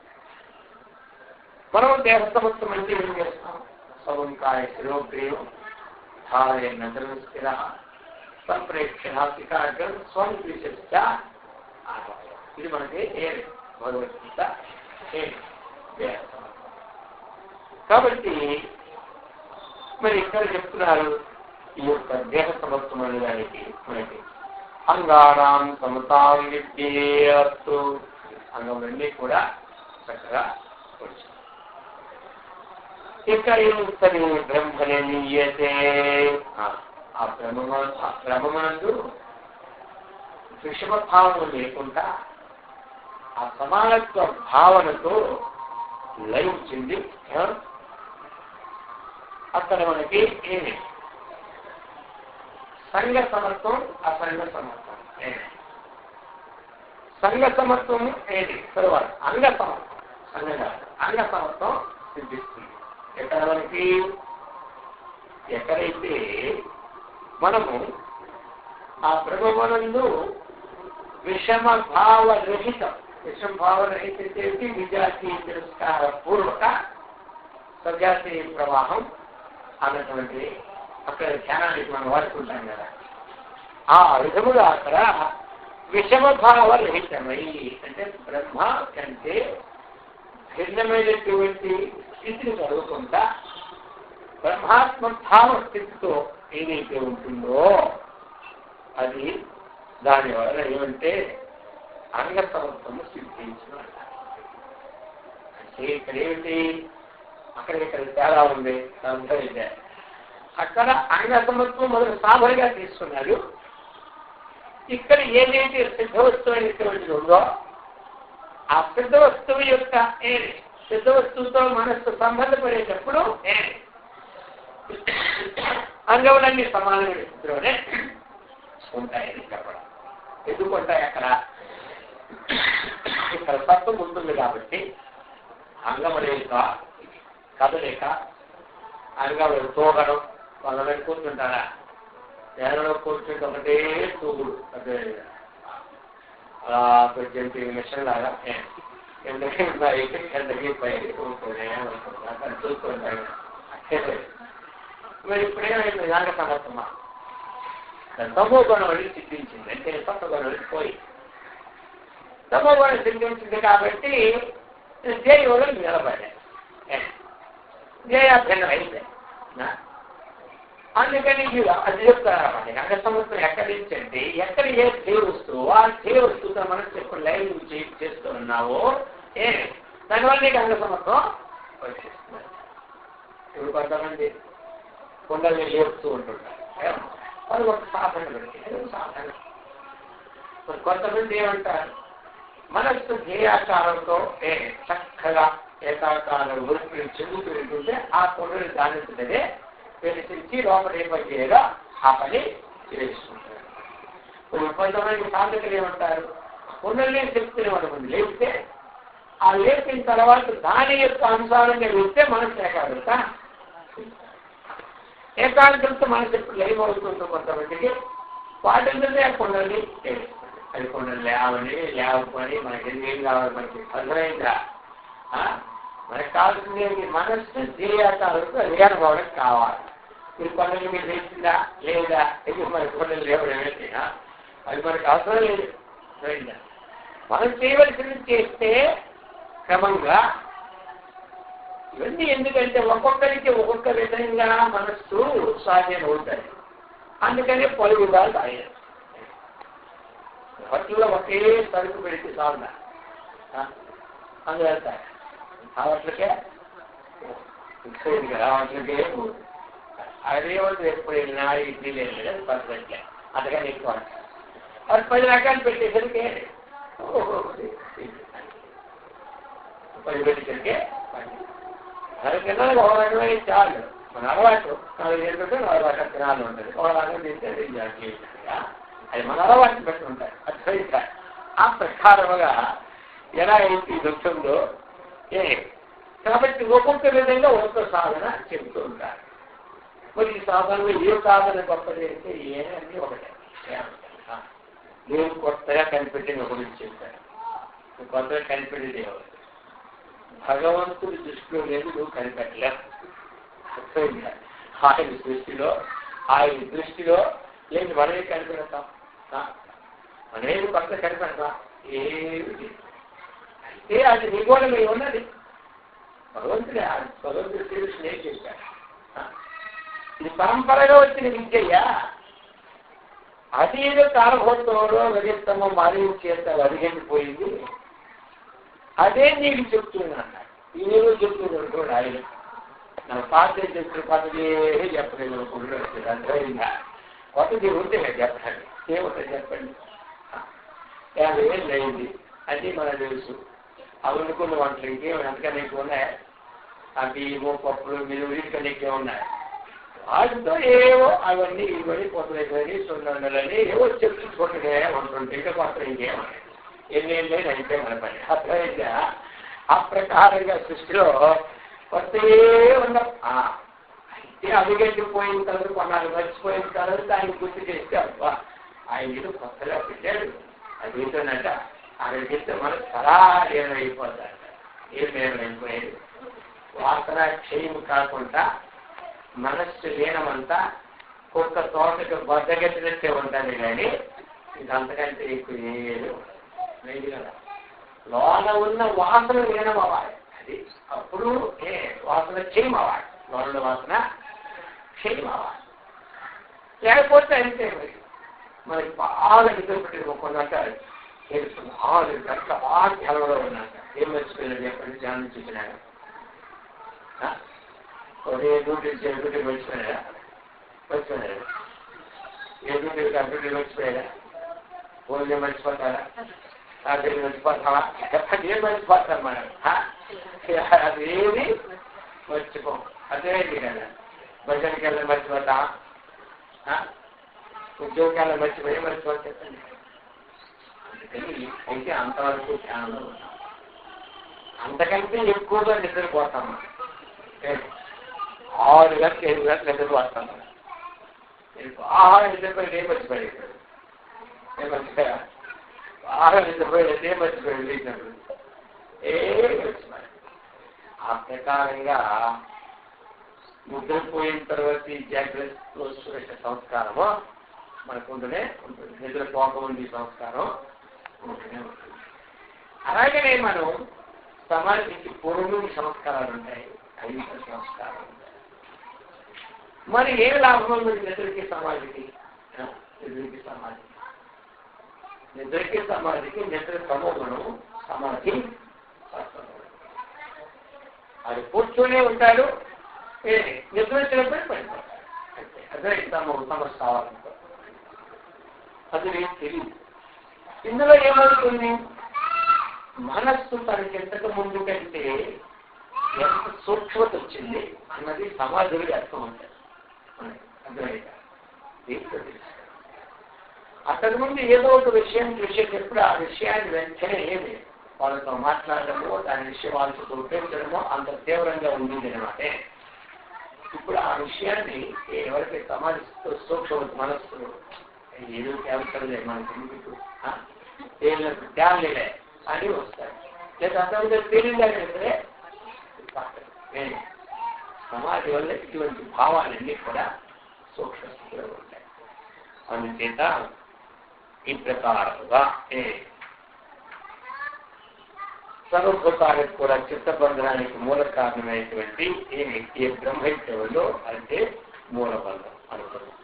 మనం దేహ సమత్వం అంటే ఏం చేస్తాం? సవంకాయ శిరోగ్రీవం ధారయన్ స్థిర సంప్రేక్ష నాసికాగ్రం స్వం విశిష్ట. ఇది మనకి భగవద్గీత దేహ సమత్వం. కాబట్టి మరి ఇక్కడ చెప్తున్నారు ఈ యొక్క దేహ సమత్వం అనే దానికి మనకి అంగానాం సమతాం విద్యేస్తు. అంగములన్నీ కూడా చక్కగా వచ్చాయి. ఇక ఇంతని బ్రహ్మని నీయతే. ఆ బ్రహ్మనందు విషమ భావన లేకుండా ఆ సమానత్వ భావనతో లయించింది. అక్కడ మనకి ఏమి సంఘ సమత్వం, అసంగ సమత్వం. సంఘ సమత్వం ఏది? తరువాత అంగ సమత్వం. అంగ సమత్వం సిద్ధిస్తుంది ఎక్కడ మనకి? ఎక్కడైతే మనము ఆ ప్రభువునందు విషమభావరహితం, విషమభావరహిత విజాతీయ తిరస్కార పూర్వక సజాతీయ ప్రవాహం అన్నటువంటి అక్కడ ధ్యానానికి మనం వాడుకుంటాం కదా, ఆ విధముగా అక్కడ విషమభావరహితమై అంటే బ్రహ్మ కంటే భిన్నమైనటువంటి స్థితిని కలుగుకుంటా బ్రహ్మాత్మభావ స్థితితో ఏదైతే ఉంటుందో అది దాని వల్ల ఏమంటే అంగసమత్వము సిద్ధించిన అంటే ఇక్కడ ఏమిటి? అక్కడ తేడా ఉంది. అక్కడ అంగసమత్వం మొదలు సాధనగా తీసుకున్నారు. ఇక్కడ ఏదైతే సిద్ధ వస్తువు అనేటువంటిది ఉందో ఆ సిద్ధ వస్తువు యొక్క సిద్ధ వస్తువుతో మనస్సు సంబంధపడేటప్పుడు అంగములన్నీ సమానమైన స్థితిలోనే ఉంటాయని చెప్పడం. ఎందుకుంటాయి? అక్కడ ఇక్కడ సత్వం ఉంటుంది కాబట్టి అంగములేక కదలేక అంగములు తోగడం వాళ్ళ కూర్చుంటారా? నేలలో కూర్చుంటే ఒకటే తూగుడు, అంటే కొంచెం మిషన్ లాగా ఎంతకి పై చూసుకుంటాను. మరి ఇప్పుడేమైంది? నాగ సమర్థమా తమో గుణం వెళ్ళి సిద్ధించింది అంటే సత్వగుణం వెళ్ళి పోయి తమో గుణం సిద్ధించింది కాబట్టి జేయులు నిలబడ్డాయి, జయాభిన్నం అయిపోయాయి. అందుకని అది చెప్తారన్నమాట. అంగ సమత్వం ఎక్కడి నుంచి అంటే ఎక్కడ ఏ ధ్యేయ వస్తువు ఆ ధ్యేయ వస్తువుతో మనకు ఎప్పుడు లైవ్ చేస్తూ ఉన్నావో దానివల్ల నీకు అంగ సమత్వం వచ్చేస్తుంది. ఇప్పుడు కొంతమంది కొండల్ని లేపుతూ ఉంటుంటారు, వాళ్ళు ఒక సాధన పెడుతుంది. సాధన కొంతమంది ఏమంటారు? మనస్సు ధ్యేయాకారంతో చక్కగా ఏకాకారం వృత్తిని చెందుతూ ఉంటుంటే ఆ కొండలు దానించుంటే వెలిసించి లోపల ఏ పని చేయగా ఆ పని చేసుకుంటారు. కొంతమంది సాధకులు ఏమంటారు? కొండలనే చెప్తూనే ఉంటుంది. లేపితే ఆ లేపిన తర్వాత దాని యొక్క అనుసారంగా వెళ్తే మనసు ఏకాగ్రత మనసు ఎప్పుడు లైవ్ అవుతుందో కొంతమందికి వాటింటే ఆ కొండల్ని తెలుస్తుంది. అది కొండలు లేవని మనకి ఏం కావాలి? మనకి అర్థమైందా? మనకు కావాల్సింది మనస్సు ధ్యేయాకాలకు అధికారం కావాలి. మీరు కొండలు మీరు లేచిందా లేదా? ఇది మన కొండలు లేవడం ఏంటి? అది మనకు అవసరం లేదు. మనం చేయవలసింది చేస్తే క్రమంగా ఇవన్నీ ఎందుకంటే ఒక్కొక్కరికి ఒక్కొక్క విధంగా మనస్సు సాధ్యం ఉంటుంది. అందుకని పలు విధాలు అయ్యారు. వాటిలో ఒకే సరుకు పెడితే సాగునా అందువెళ్తాయి వాటికే వాటికే అదేమంటే ఎప్పుడు వెళ్ళినా ఇడ్లీ లేదు 10 అంతకని ఎక్కువ అది 10 రకాలు పెట్టేసరికి 10 పెట్టేసరికి అది తినాలి. ఒక రకమైన చాలు మన అలవాటు. 4 ఏంటంటే 4 రకాల తినాలి ఉంటుంది. ఒక రకం తింటే అది మన అలవాటు పెట్టి ఉంటాయి. అది ఆ ప్రకారముగా ఎలా ఏంటి వస్తుందో కాబట్టి ఒక్కొక్క విధంగా ఒక్కొక్క సాధన చెబుతూ ఉంటారు. మరి ఈ సాధనలో ఏ సాధన గొప్పది అంటే అన్నీ ఒకటే. నేను కొత్తగా కనిపెట్టిన గురించి చెప్పాను. కొత్తగా కనిపెట్టేది ఎవరు? భగవంతుడి దృష్టిలో లేదు, నువ్వు కనిపెట్టలేవు. ఆయన దృష్టిలో ఏంటి మనమే కనిపెడతాం? మనమేమి కొత్త కనిపెడతాం? ఏమి అయితే అది నిగూఢమై ఉన్నది. భగవంతుడి శ్రీకృష్ణుడు ఏం చెప్పాడు? ఇది పరంపరగా వచ్చిన విద్యయ్యా. అదేదో కాలభోత్వంలో రజస్తమో మాలిన్యం చేత అరిగెండిపోయింది. అదే నీకు చెప్తున్నాను. ఈయన చెప్తున్నాడు ఆయన. నా పాత చెప్తున్న పద్ధతి చెప్పలేదు అనుకుంటున్నాడు. అర్థమైందా? కొత్తది ఉంటే చెప్పండి. ఏముంటుంది చెప్పండి? 50 ఏళ్ళు అయింది అది మనకు తెలుసు. అవి అనుకున్న వంటలు ఇంకేమైనా అంతకన్నా ఎక్కువ ఉన్నాయా? ఆ బియ్యము పప్పులు మీరు వీటికన్నా ఎక్కువ ఉన్నాయి. వాటితో ఏవో అవన్నీ ఇవన్నీ కొత్తని సున్నండలని ఏవో చెప్పుకుంటే ఉంటుంది. ఇంకా కొత్త ఇంకేమని ఎన్నేం లేదు అయితే మన పని అర్థమైందా? ఆ ప్రకారంగా సృష్టిలో కొత్త ఉండవు. అయితే అవిగట్టిపోయిన తర్వాత కొన్నాళ్ళు మర్చిపోయిన తర్వాత ఆయన గుర్తు చేస్తే అబ్బా ఆయన ఏదో కొత్తగా పెట్టాడు అది ఏంటంట ఆయన చెప్తే మనకు చాలా ఏమైపోతాడు. ఏమేమైపోయేది వాసన క్షయం కాకుండా మనస్సు లీనమంతా ఒక్క తోటకు బద్దగట్టినట్టే ఉంటుంది. కానీ ఇది అంతకంటే ఎక్కువ ఏది లేదు కదా. లోన ఉన్న వాసన లీనం అవ్వాలి. అది అప్పుడు వాసన క్షయం అవ్వాలి. లోన వాసన క్షయం అవ్వాలి. లేకపోతే అంతే మరి మనకి బాగా నిద్రపెట్టి కొన్నంటారు 4 గంటల బాగా ధ్యానంలో ఉన్నాక ఏం మర్చిపోయినది ఎప్పటి ధ్యానం చూసినాడు డ్యూటీ మర్చిపోయాడా ఏ డ్యూటీ కంప్యూటర్ మర్చిపోయాడా ఫోన్లే మర్చిపోతారా రాత్రి మర్చిపోతావా ఏం మర్చిపోతాం మనం అది ఏది మర్చిపోం. అదేంటి కదా భజనకి వెళ్ళి మర్చిపోతాం ఉద్యోగాలు మర్చిపోతే చెప్పండి. అందుకని అయితే అంతవరకు ధ్యానంలో ఉన్నాం. అంతకంటే ఎక్కువగా నిద్రపోతాం. 6 గంటలు 7 గంటలు నిద్రపోతాం. బాగా నిద్రపోయి ఏం మర్చిపోయాడు బాగా నిద్రపోయేది ఏం మర్చిపోయాడు లేచినప్పుడు మర్చిపోయాడు. ఆ ప్రకారంగా నిద్రపోయిన తర్వాత ఈ జాగ్రత్త సంస్కారము మనకుంటూనే ఉంటుంది. నిద్రపోకముందు సంస్కారం ఉంటూనే ఉంటుంది. అలాగనే మనం సమాధికి పూర్వం సంస్కారాలు ఉంటాయి, 5 సంస్కారాలు ఉంటాయి. మరి ఏ లాభం ఉంది నిద్రకి సమాధికి? నిద్రకి సమాధికి నిద్ర సమూహం సమాధి అది కూర్చొనే ఉంటాడు. నిద్ర వచ్చినప్పుడు పడిపోతాడు. అదే సమస్య కావాలంటే అది నేను తెలియదు. ఇందులో ఏమవుతుంది? మనస్సు తనకి ఎంతకు ముందు కంటే ఎంత సూక్ష్మత వచ్చింది అన్నది సమాధికి అర్థం ఉంటుంది. అర్థమైందా? అతని ముందు ఏదో ఒక విషయం చూసేటప్పుడు ఆ విషయాన్ని వెంటనే ఏమి వాళ్ళతో మాట్లాడడమో దాని విషయం వాళ్ళతో ఉపయోగించడమో అంత తీవ్రంగా ఉండింది అనమాట. ఇప్పుడు ఆ విషయాన్ని ఎవరికి సమాధిస్తూ సూక్ష్మ మనస్సు ఏదో అవసరంలే మనకి తేలే అని వస్తాయి. లేదా అంత తేలిందంటే సమాధి వల్ల ఇటువంటి భావాలన్నీ కూడా సూక్ష్మ స్థితిలో ఉంటాయి. అందుచేత ఈ ప్రకారముగా సర్వభూతానికి కూడా చిత్తబంధనానికి మూల కారణమైనటువంటి ఏ బ్రహ్మైక్యంలో అంటే మూలబంధం అనుకున్నాం.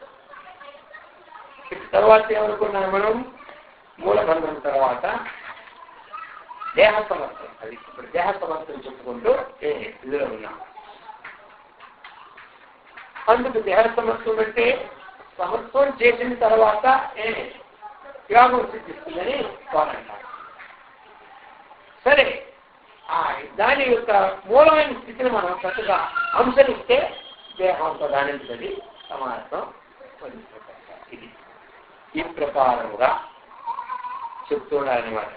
తర్వాత ఏమనుకున్నాం మనం? మూలబంధం తర్వాత దేహ సమర్థం. అది ఇప్పుడు దేహ సమర్థం చెప్పుకుంటూ ఇందులో ఉన్నాం. అందుకు దేహ సమర్థం అంటే సమర్థం చేసిన తర్వాత యోగం సిద్ధిస్తుందని వారంటారు. సరే, దాని యొక్క మూలమైన స్థితిని మనం చక్కగా అనుసరిస్తే దేహంతో దానించది సమార్థం పొందిపోతాం. ఇది ఈ ప్రకారముగా చెప్తున్నారనమాట.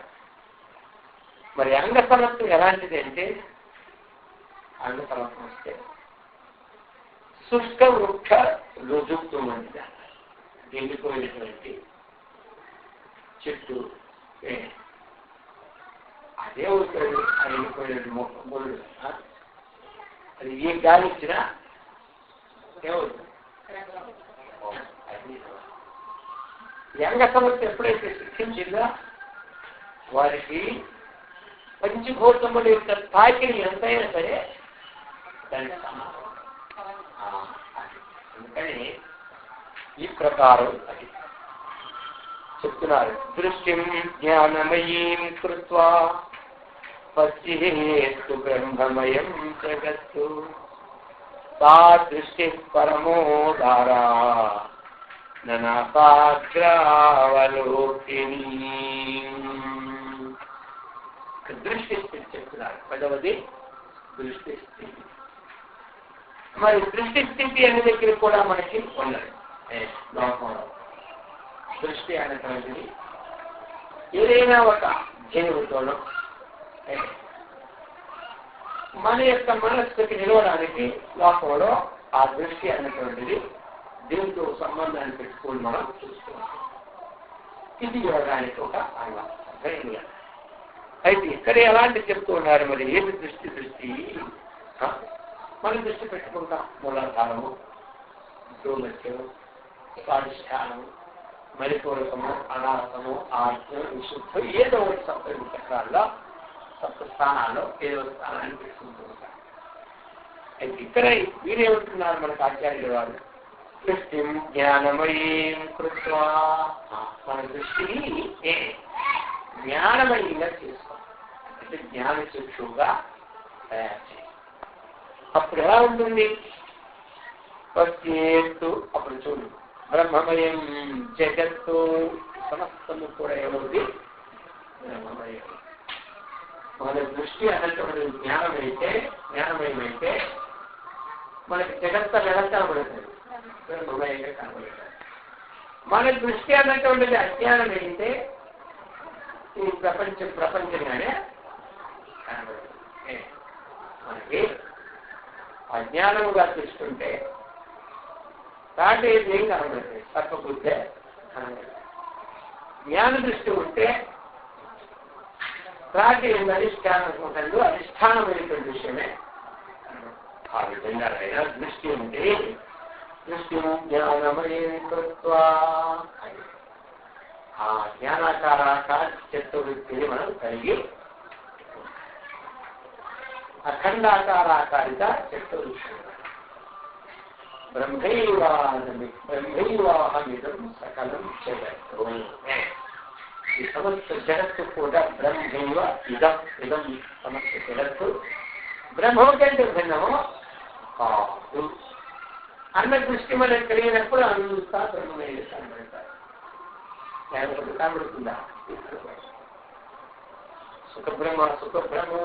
మరి అంగ సమర్థం ఎలాంటిది అంటే, అంగ సమర్థం వస్తే శుష్క వృక్ష రుజుత్వం వంటిది. ఎండిపోయినటువంటి చెట్టు అదే అవుతుంది. ఎండిపోయినటువంటి మొక్కలు అది ఏ గాలి ఇచ్చినా ఏమవుతుంది? యంగ సమస్య ఎప్పుడైతే శిక్షించిందో వారికి పంచభూతముల యొక్క తాకిడి ఎంతైనా సరే దానికి సమానం. అందుకని ఈ ప్రకారం అది చెప్తున్నారు. దృష్టిం జ్ఞానమయీం కృత్వా పశ్యేత్తు బ్రహ్మమయం జగత్తు తా దృష్టి పరమోదారా ననాసాగ్రావలోకిని. దృష్టి స్థితి చెప్తున్నారు. 10వది దృష్టి స్థితి. మరి దృష్టి స్థితి అనే దగ్గర కూడా మనకి ఉన్నది. లోకంలో దృష్టి అనేటువంటిది ఏదైనా ఒక జీవితంలో మన యొక్క మనస్సుకి నిలవడానికి లోకంలో ఆ దృష్టి అనేటువంటిది దీంతో సంబంధాన్ని పెట్టుకుని మనం చూస్తున్నాం. ఇది యోగానికి ఒక అంగం. అయితే ఇక్కడ ఎలాంటి చెప్తూ ఉన్నారు మరి ఏమి దృష్టి మనం దృష్టి పెట్టుకుంటాం. మూలాధారము, దూలత్యము, స్వాధిష్టానము, మణిపూరకము, అనాసము, ఆజ్ఞ, విశుద్ధం ఏదో ఒకటి సప్త చక్రాల్లో సప్త స్థానాల్లో ఏదో స్థానాన్ని పెట్టుకుంటూ ఉంటారు. అయితే ఇక్కడ వీరేమంటున్నారు మనకు ఆచార్యుల వారు, దృష్టి జ్ఞానమయం కృత్వా, మన దృష్టిని జ్ఞానమయంగా చేసుకోవాలి. అంటే జ్ఞాన చక్షువుగా తయారు చేయాలి. అప్పుడు ఎలా ఉంటుంది? పశ్చేత్తు, అప్పుడు చూడు, బ్రహ్మమయం జగత్తు, సమస్తము కూడా ఏమవుతుంది? బ్రహ్మమయం. మన దృష్టి అనేటువంటి జ్ఞానమయమైతే మనకి జగత్త ఎలా కనబడుతుంది? బ్రహ్మమయంగా కనబడుతుంది. మన దృష్టి అన్నటువంటిది అజ్ఞానం అయితే ఈ ప్రపంచంగానే కనబడుతుంది. మనకి అజ్ఞానముగా చూస్తుంటే దాంట్లో ఏం కనబడుతుంది? సర్వబుద్ధే కనబడుతుంది. జ్ఞాన దృష్టి ఉంటే దాంట్లో ఏం అధిష్టానం ఉంటుందో అధిష్టానమైనటువంటి విషయమే. ఆ విధంగా దృష్టి ఉంటే దృష్టి జ్ఞానమయం కృత్వా, ఆ జ్ఞానాకారాకార చతుర్వృత్తిని మనం కలిగి అఖండాకారాకారిత చతుర్వృత్తి బ్రహ్మైవాహమిదం సకలం జగత్తు. ఈ సమస్త జగత్తు కూడా బ్రహ్మైవ ఇదం సమస్త జగత్తు బ్రహ్మం కంటే భిన్నము కాదు అన్న దృష్టి మనకు కలిగినప్పుడు అంతా బ్రహ్మమైన కనబడతారు. లేకపోతే కనబడుతుందా? సుఖబ్రహ్మ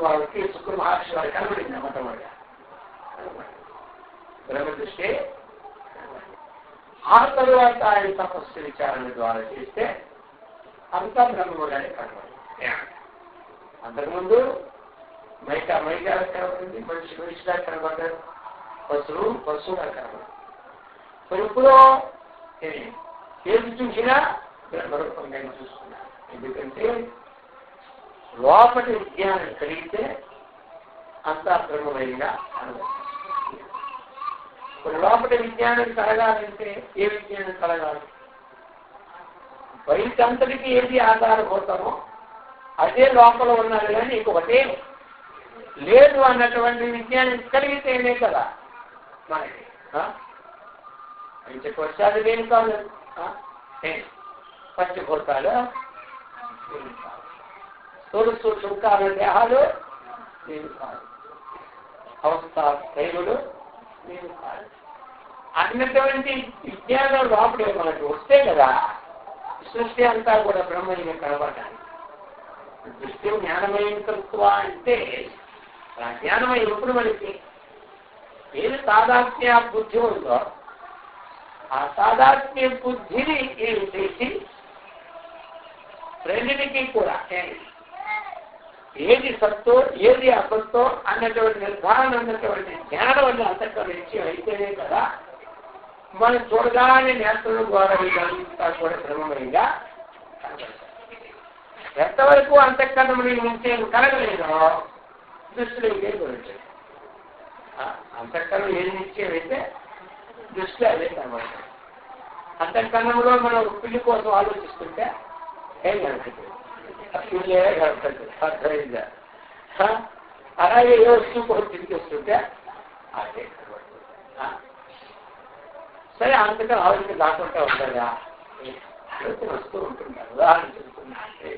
వాళ్ళకి శుక్ర మహర్షి వారికి కనబడింది మొట్టమొదటిగా బ్రహ్మ దృష్టి. ఆ తరువాత ఆయన తపస్సు విచారణ ద్వారా చేస్తే అంతా బ్రహ్మగానే కనబడింది. అంతకుముందు మైకా కనబడింది, మనిషిగా కనబడ్డారు, పశువుగా కనబడింది. ఇప్పుడు ఏది చూసినా బ్రహ్మరూపంగా చూసుకున్నారు. ఎందుకంటే లోపటి విజ్ఞానం కలిగితే అంతా బ్రహ్మమయంగా కనబడుతుంది. ఇప్పుడు లోపటి విజ్ఞానం కలగాలంటే ఏ విజ్ఞానం కలగాలి? బయటంతటికి ఏది ఆధారపోతామో అదే లోపల ఉన్నది, కానీ ఇంకొకటే లేదు అన్నటువంటి విజ్ఞానం కలిగితేనే కదా మనకి పంచకోశాలు లేని కాదు, పంచభూతాలు సూక్ష్మకాల దేహాలు నేను కాదు, అవస్థ ప్రేములు నేను కాదు అన్నటువంటి విజ్ఞానం లోపలే మనకు వస్తే కదా సృష్టి అంతా కూడా బ్రహ్మమయం కనబడాలి. దృష్టి జ్ఞానమయం కృత్వ అంటే ఆ జ్ఞానమయం ఎప్పుడు మనకి ఏది తాదాత్మ్య బుద్ధి ఉందో ఆ తాదాత్మ్య బుద్ధిని ఏమి చేసి రెండింటికి కూడా ఏది సత్తో ఏది అసత్తో అన్నటువంటి నిర్ధారణ అన్నటువంటి జ్ఞానం వల్ల అంతఃకరించి అయితేనే కదా మనం చూడగానే నేత్రుల ద్వారా ఇదంతా కూడా బ్రహ్మమయంగా కనబడతాయి. ఎంతవరకు అంతఃకరణం నుంచి కలగలేదో దృష్టిలో ఇదేం గురించి అంతఃకరణం ఏది నిశ్చయమైతే దృష్టిలో అదే కనబడతాయి. అంతఃకరణంలో మనం పిల్లి కోసం ఆలోచిస్తుంటే ఏం కనబడుతుంది? పిల్లే కనబడుతుంది. అర్థమైందా? అలాగే ఏ వస్తువు కోసం తిరిగిస్తుంటే అదే కనబడుతుంది. సరే అంతగా ఆలోచన కాకుండా ఉంటుందా? ఆలోచన వస్తూ ఉంటుంది. ఉదాహరణ చెబుతున్నా అంటే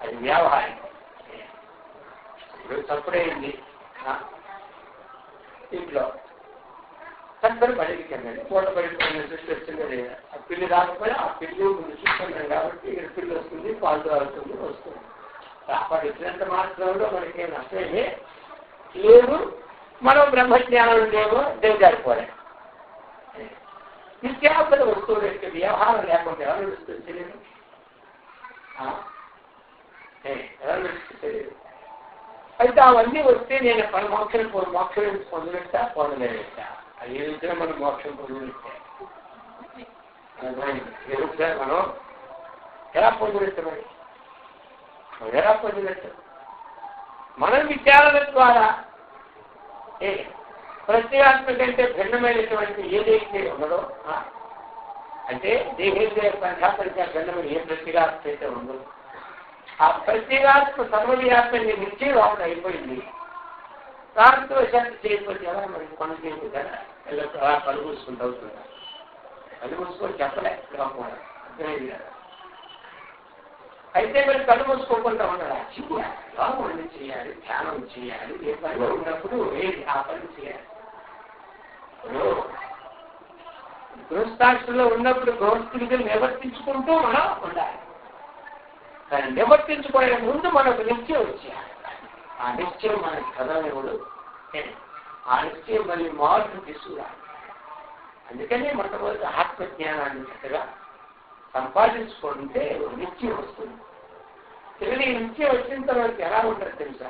అది వ్యవహారం. ఇప్పుడు తప్పుడైంది ఇంట్లో తప్పని బయటికి వెళ్ళండి, పూట పడిపోయిన దృష్టి వచ్చిందో లేదా, ఆ పిల్లి రాకపోయినా ఆ పిల్లి ముందు చూస్తున్నాం కాబట్టి ఇక్కడ పిల్లి వస్తుంది, పాలు వస్తుంది. కాపాడు వచ్చినంత మాత్రంలో మనకేం నష్టమే లేదు. మనం బ్రహ్మజ్ఞానం ఉండేమో దిగజారిపోలే. నిత్యాపద వస్తువుల యొక్క వ్యవహారం లేకుండా ఎలా నడుస్తుంది తెలియదు, ఎలా నడుస్తుంది తెలియదు. అయితే అవన్నీ వస్తే నేను మోక్షం పొందినట్ట పొందలేదట. అది ఏదైతే మనం మోక్షం పొందినట్టే మనం ఎలా పొందినట్టు, మరి ఎలా పొందినట్టు మనం విచారణ ద్వారా ప్రత్యేగాత్మ కంటే భిన్నమైనటువంటి ఏదైతే ఉన్నదో, అంటే దేహేంద్రియ సంఖ్యాపరిచయ భిన్నమైన ఏ ప్రత్యేగాత్మ అయితే ఉందో ఆ ప్రత్యేగాత్మ సర్వవ్యాప్తి నిశ్చయం ఒకటి అయిపోయింది. దాంతో శాంతి చేయకపోతే ఎలా మనకి పనులు చేయదు కదా, అలా కళ్ళు మూసుకుంటూ అవుతుందా, కళ్ళు మూసుకొని చెప్పలే అర్థమైంది కదా. అయితే మరి కళ్ళు మూసుకోకుండా ఉండడా, చెయ్యాలి, బాగుండి చేయాలి, ధ్యానం చేయాలి, ఏ పనిలో ఉన్నప్పుడు ఏది ఆ పని చేయాలి. గృహస్థాశ్రంలో ఉన్నప్పుడు గృహస్థుడిగా నివర్తించుకుంటూ మనం ఉండాలి. కానీ నివర్తించుకోవడం ముందు మనకు నిశ్చయం వచ్చేయాలి. ఆ నిశ్చయం మనకి కదలనివ్వడు, ఆ నిశ్చయం మళ్ళీ మార్పు తీసుకురాలి. అందుకని మొట్టమొదటి ఆత్మజ్ఞానాన్ని చక్కగా సంపాదించుకుంటే నిశ్చయం వస్తుంది. తిరిగి నిశ్చయం వచ్చిన తర్వాత ఎలా ఉంటారు తెలుసా,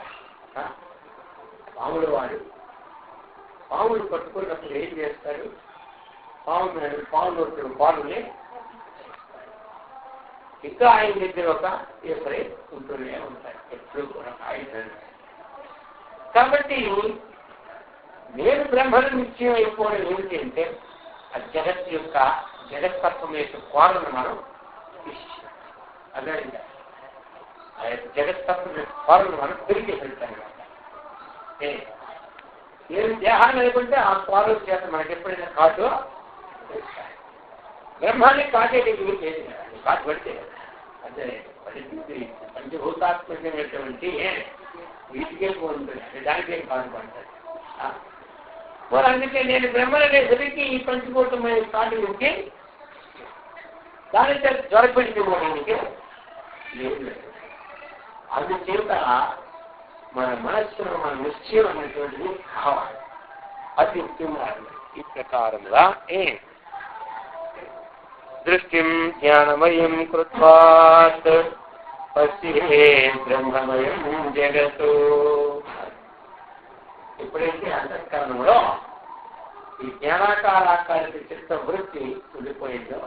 పాములు పట్టుకున్నప్పుడు ఏం చేస్తారు, పాములే ఇంకా ఆయన దగ్గర ఒక ఎప్పుడే ఉంటూనే ఉంటారు, ఎప్పుడు కూడా ఆయన. కాబట్టి నేను బ్రహ్మను నిశ్చయం అయిపోవడం ఏమిటి అంటే ఆ జగత్ యొక్క జగత్తత్వం యొక్క కోరను మనం తీసేసాం. అదే ఆ జగత్తత్వం యొక్క కోరను మనం తిరిగి వెళ్తాం అనమాట. నేను దేహాన్ని అనుకుంటే ఆ కోరల చేత మనకి ఎప్పుడైనా కాదో బ్రహ్మాన్ని కాటేటివి లేదు కదా, కాటు పడితే అదే పడితే పంచభూతాత్మకమైనటువంటి వీటికే పోతుంది, దానికేం కాదు పడతారు. మరి అందుకే నేను బ్రహ్మనేసరికి ఈ పంచభూతమైన కాటు ఉంటే దాని చేత జ్వరపెట్టుకోవడానికి లేదు. అందుచేత మన మనస్సులో మన నిశ్చయం అనేటువంటిది కావాలి. అది ముఖ్యంగా ఈ ప్రకారంగా దృష్టిం జ్ఞానమయం కృత్వాత్ పశ్యే బ్రహ్మమయం జగత్. ఎప్పుడైతే అంతఃకరణంలో ఈ జ్ఞానాకారాకారిక చిత్త వృత్తి ఉండిపోయిందో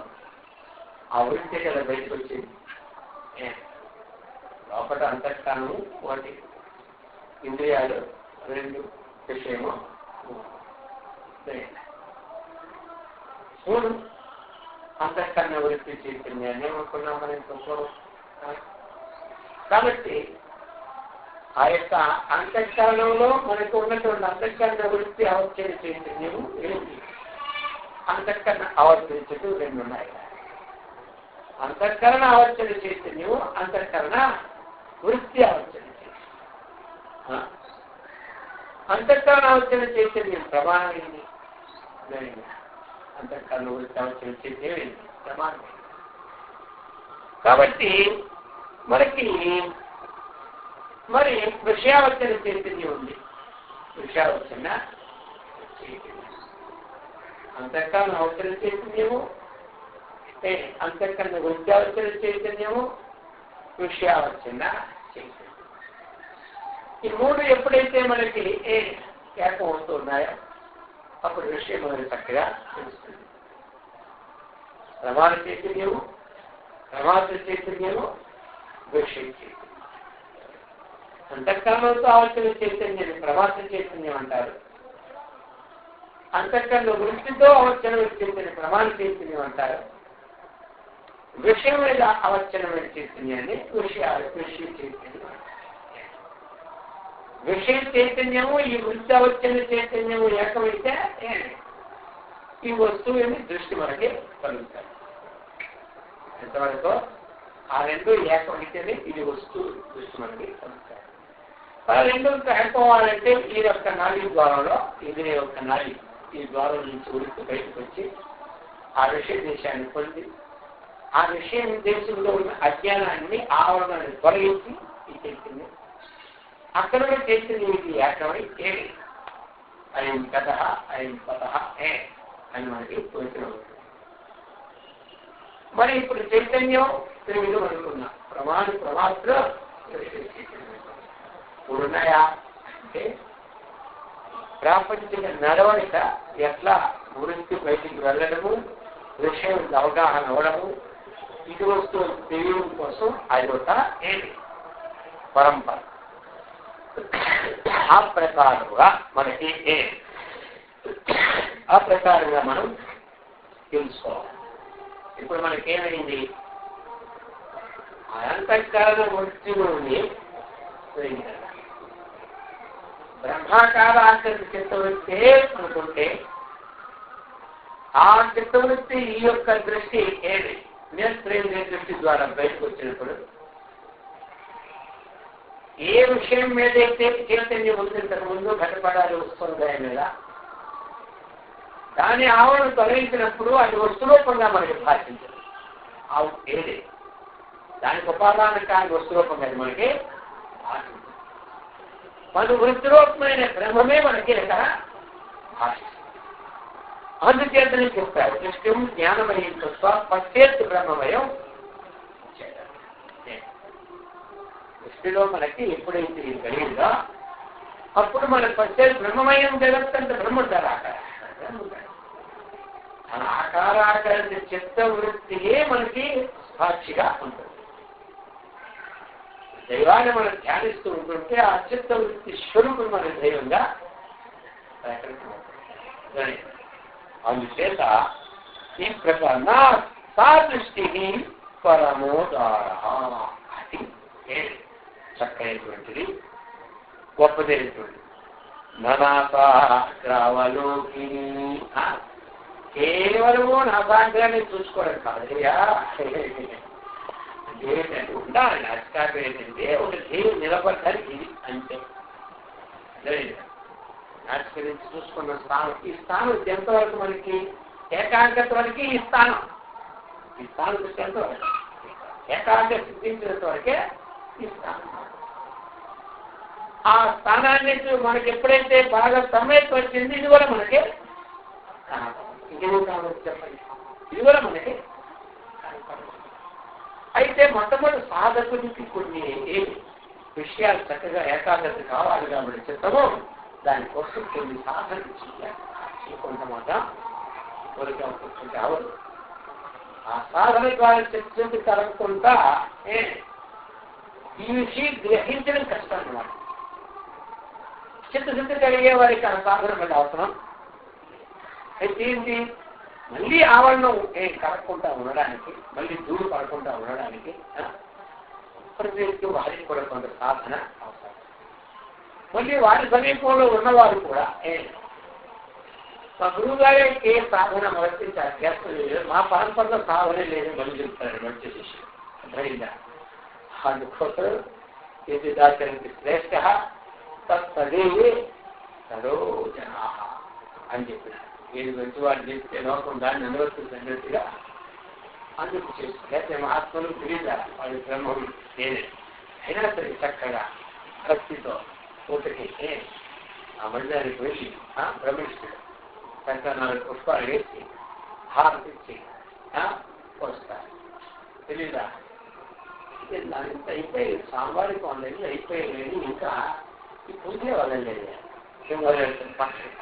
ఆ వృత్తి కదా బయటకు వచ్చింది. లోపల అంతఃకరణము ఒకటి, ఇంద్రియాలు రెండు, విషయము మూడు. అంతఃకరణ వృత్తి చైతన్యాన్ని ఏమనుకున్నాం మనం ఇంకొక. కాబట్టి ఆ యొక్క అంతఃకరణంలో మనకు ఉన్నటువంటి అంతఃకరణ వృత్తి ఆవర్తన చైతన్యము ఏంటి, అంతఃకరణ ఆవర్తించడం రెండు ఉన్నాయి. అంతఃకరణ ఆవర్తన చైతన్యము, అంతఃకరణ వృత్తి ఆవర్తన చైతన్యం. అంతఃకరణ ఆవర్తన చైతన్యం ప్రమాణమైంది, అంతఃకరణ వృత్తి ఆవర్తన చైతన్యం ప్రమాణమైంది. కాబట్టి మనకి మరి విషయావర్తన చైతన్యం ఉంది. విషయావర్తన చైతన్యం, అంతఃకరణ ఆవర్తన చైతన్యము, అంతఃకరణ వృత్యావర్తన చైతన్యము, విషయావర్తన చైతన్యం. ఈ మూడు ఎప్పుడైతే మనకి ఏకం అవుతున్నాయో అప్పుడు విషయం మనకి చక్కగా తెలుస్తుంది. ప్రమాణ చైతన్యము, ప్రమాద చైతన్యము, విషయ చైతన్యం. అంతఃకరణతో ఆవర్తన చైతన్యాన్ని ప్రమాద చైతన్యం అంటారు. అంతఃకరణ వృత్తితో ఆవర్తన చైతన్యం ప్రమాణ చైతన్యం అంటారు. విషయం మీద ఆవర్తనమైన చైతన్యాన్ని విషయ చైతన్యం. విషయ చైతన్యము ఈ వృత్తి ఆవర్తన చైతన్యము ఏకమైతే ఈ వస్తువుని దృష్టి మనకి కలుగుతాయి. ఎంతవరకు ఆ రెండు ఏకమైతేనే ఇది వస్తువు దృష్టి మనకి కలుగుతాయి. ఆ రెండు ఏకవాలంటే ఈ యొక్క నాడీ ద్వారంలో ఇది యొక్క నాడీ ఈ ద్వారం నుంచి ఉరికి బయటకు వచ్చి ఆ విషయ దేశాన్ని పొంది ఆ విషయం దేశంలో ఉన్న అజ్ఞానాన్ని ఆవరణాన్ని తొలగించి ఈ చైతన్యం అక్కడ చైతన్యం ఇది ఏకమై అయం కథ అయం పత అని మనకి వచనం. మరి ఇప్పుడు చైతన్యం త్రివిధం అనుకున్నాం. ప్రమాత్ర ఉన్నాయా అంటే ప్రాపంచిక నడవడిక ఎట్లా గురించి బయటికి వెళ్ళడము, విషయం అవగాహన అవ్వడము, ఇది వస్తువు తెలియడం కోసం అది ఒక ఏంటి పరంపర. ఆ ప్రకారంగా మనకి ఆ ప్రకారంగా మనం తెలుసుకోవాలి. ఇప్పుడు మనకేమైంది? అంతఃకరణ వృత్తిలోని బ్రహ్మాకార ఆకృతి చిత్తవృత్తే అనుకుంటే ఆ చిత్తవృత్తి ఈ యొక్క దృష్టి ఏది నేత్రేంద్రియ దృష్టి ద్వారా బయటకు వచ్చినప్పుడు ఏ విషయం మీదైతే చైతన్యం వచ్చినంతకు ముందు ఘటపడాలి వస్తుందా మీద దాని ఆవరణ తొలగించినప్పుడు అది వస్తురూపంగా మనకి భాషించదు. ఏది దానికి ఉపాదాన కాని వస్తురూపంగా అది మనకి భాషించదు. మన వృత్తిరూపమైన బ్రహ్మమే మనకి ఇక్కడ భాషిస్తుంది. అందుచేతనే చెప్తారు దృష్ట్యం జ్ఞానమయం తత్వ పశ్చేత్ బ్రహ్మమయం. దృష్టిలో మనకి ఎప్పుడైతే ఇది కలిగిందో అప్పుడు మన పశ్చేత్ బ్రహ్మమయం జగత్తంటే బ్రహ్మంటారు మన ఆకారాకార చిత్తవృత్తియే మనకి సాక్షిగా ఉంటుంది. దైవాన్ని మనం ధ్యానిస్తూ ఉంటుంటే ఆ చిత్తవృత్తి స్వరూపం మన దైవంగా ప్రకటించబడుతుంది. అందుచేత ఈ ప్రకారం సా దృష్టి పరమోదార అది చక్కైనటువంటిది, గొప్పదైనటువంటిది. ననాసాగ్రావలోకి కేవలము నాసాగ్రాన్ని చూసుకోవడం కాదయ్యా. ఏంటంటే ఉండాలి నాశకాగ్రం ఏంటంటే ఒక ధ్యేయం నిలబడ్డానికి ఇది అంతే. నాశకరించి చూసుకున్న స్థానం, ఈ స్థానం ఎంతవరకు మనకి ఏకాగ్రత వరకు ఈ స్థానం దృష్టి ఎంతవరకు ఏకాగ్రత సిద్ధించినంత వరకే ఈ స్థానం. ఆ స్థానాన్ని మనకి ఎప్పుడైతే బాగా సమయത്ത് వచ్చింది ఇది కూడా మనకి ఇంకేమో కావచ్చు చెప్పండి, ఇది కూడా మనకి. అయితే మొట్టమొదటి సాధకుడికి కొన్ని విషయాలు చక్కగా ఏకాగ్రత కావాలి కాబట్టి చిత్తము దానికోసం కొన్ని సాధనలు చేయాలి. కొంతమాట కోరిక అవదు. ఆ సాధన ద్వారా చిత్తశుద్ధి కలగకుండా ఈ విషయం గ్రహించడం కష్టం అన్నమాట. చిత్తశుద్ధి కలిగే వారికి ఆ సాధన మళ్ళీ అవసరం. అయితే ఏంటి మళ్ళీ ఆవరణం కలగకుండా ఉండడానికి, మళ్ళీ దూరు పడకుండా ఉండడానికి ప్రతి వారికి కూడా కొంత సాధన అవసరం. మళ్ళీ వారి సమీపంలో ఉన్నవారు కూడా మా గురువు గారికి ఏ సాధన మొదటి చేస్తూ లేదు, మా పరంపరలో సాధన లేదు మళ్ళీ చెప్తారు మంచి శిష్యులు అర్థమైందా. అందుకోసం ఇది దాచరికి శ్రేష్ఠ తదే సరో జనా అని చెప్పినారు. ఏది మంచి వాళ్ళు చేస్తే లోకం దాన్ని అనువర్తించినట్టుగా అందుకు చేస్తుంది. అయితే మహాత్ములు తెలియదా వాడి బ్రహ్మం నేనే అయినా సరే చక్కగా భక్తితో ఒకటి ఆ మందిరానికి వెళ్ళి బ్రహ్మిష్ఠుడు చక్కగా 4 పుష్పాలు వేసి హారతి ఇచ్చి వస్తారు. తెలీదా ఇంత అయిపోయి సాంబారికి వండని అయిపోయేది ఇంకా ఈ పూజే వాళ్ళని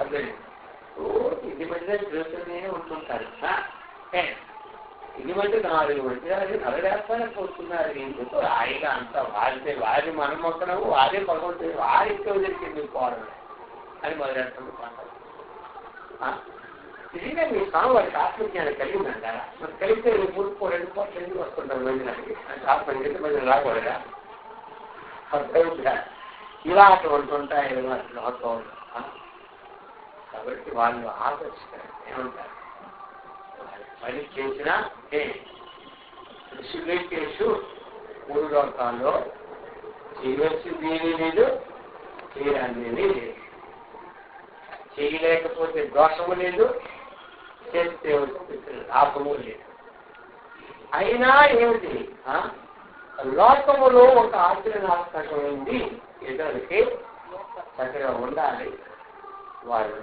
అర్థం ఇది మధ్య తిరుగుతూనే ఉంటుంటారు. ఇది మధ్య 4 మంది నలవేస్తానే పోతున్నారు. ఎందుకు ఆయన అంతా వారి మనం మొక్కడము వారే భగవంతుడు వారికి వదిలికి పోవడం అని మొదలెడుతుంది. నిజంగా మీ స్వామి వారికి ఆత్మజ్ఞానం కలిగిందంటారా? మరి కలిగితే 3-4 కోట్లు ఎందుకు వస్తుంటారు మందిరానికి? ఆత్మజ్ఞానం మంది రాకూడదా? ఇలా అటువంటి ఉంటాయి లోకంలో. కాబట్టి వాళ్ళు ఆకర్షిస్తారు. ఏమంటారు పని చేసినా ఋషికేశు 3 లోకాల్లో చేయవలసింది ఏమీ లేదు, చేయడానికి లేదు. చేయలేకపోతే దోషము లేదు, చేస్తే లాభము లేదు. అయినా ఏమిటి లోకములో ఒక ఆచరణాత్మకమైంది ఎదురికి చక్కగా ఉండాలి. వాళ్ళు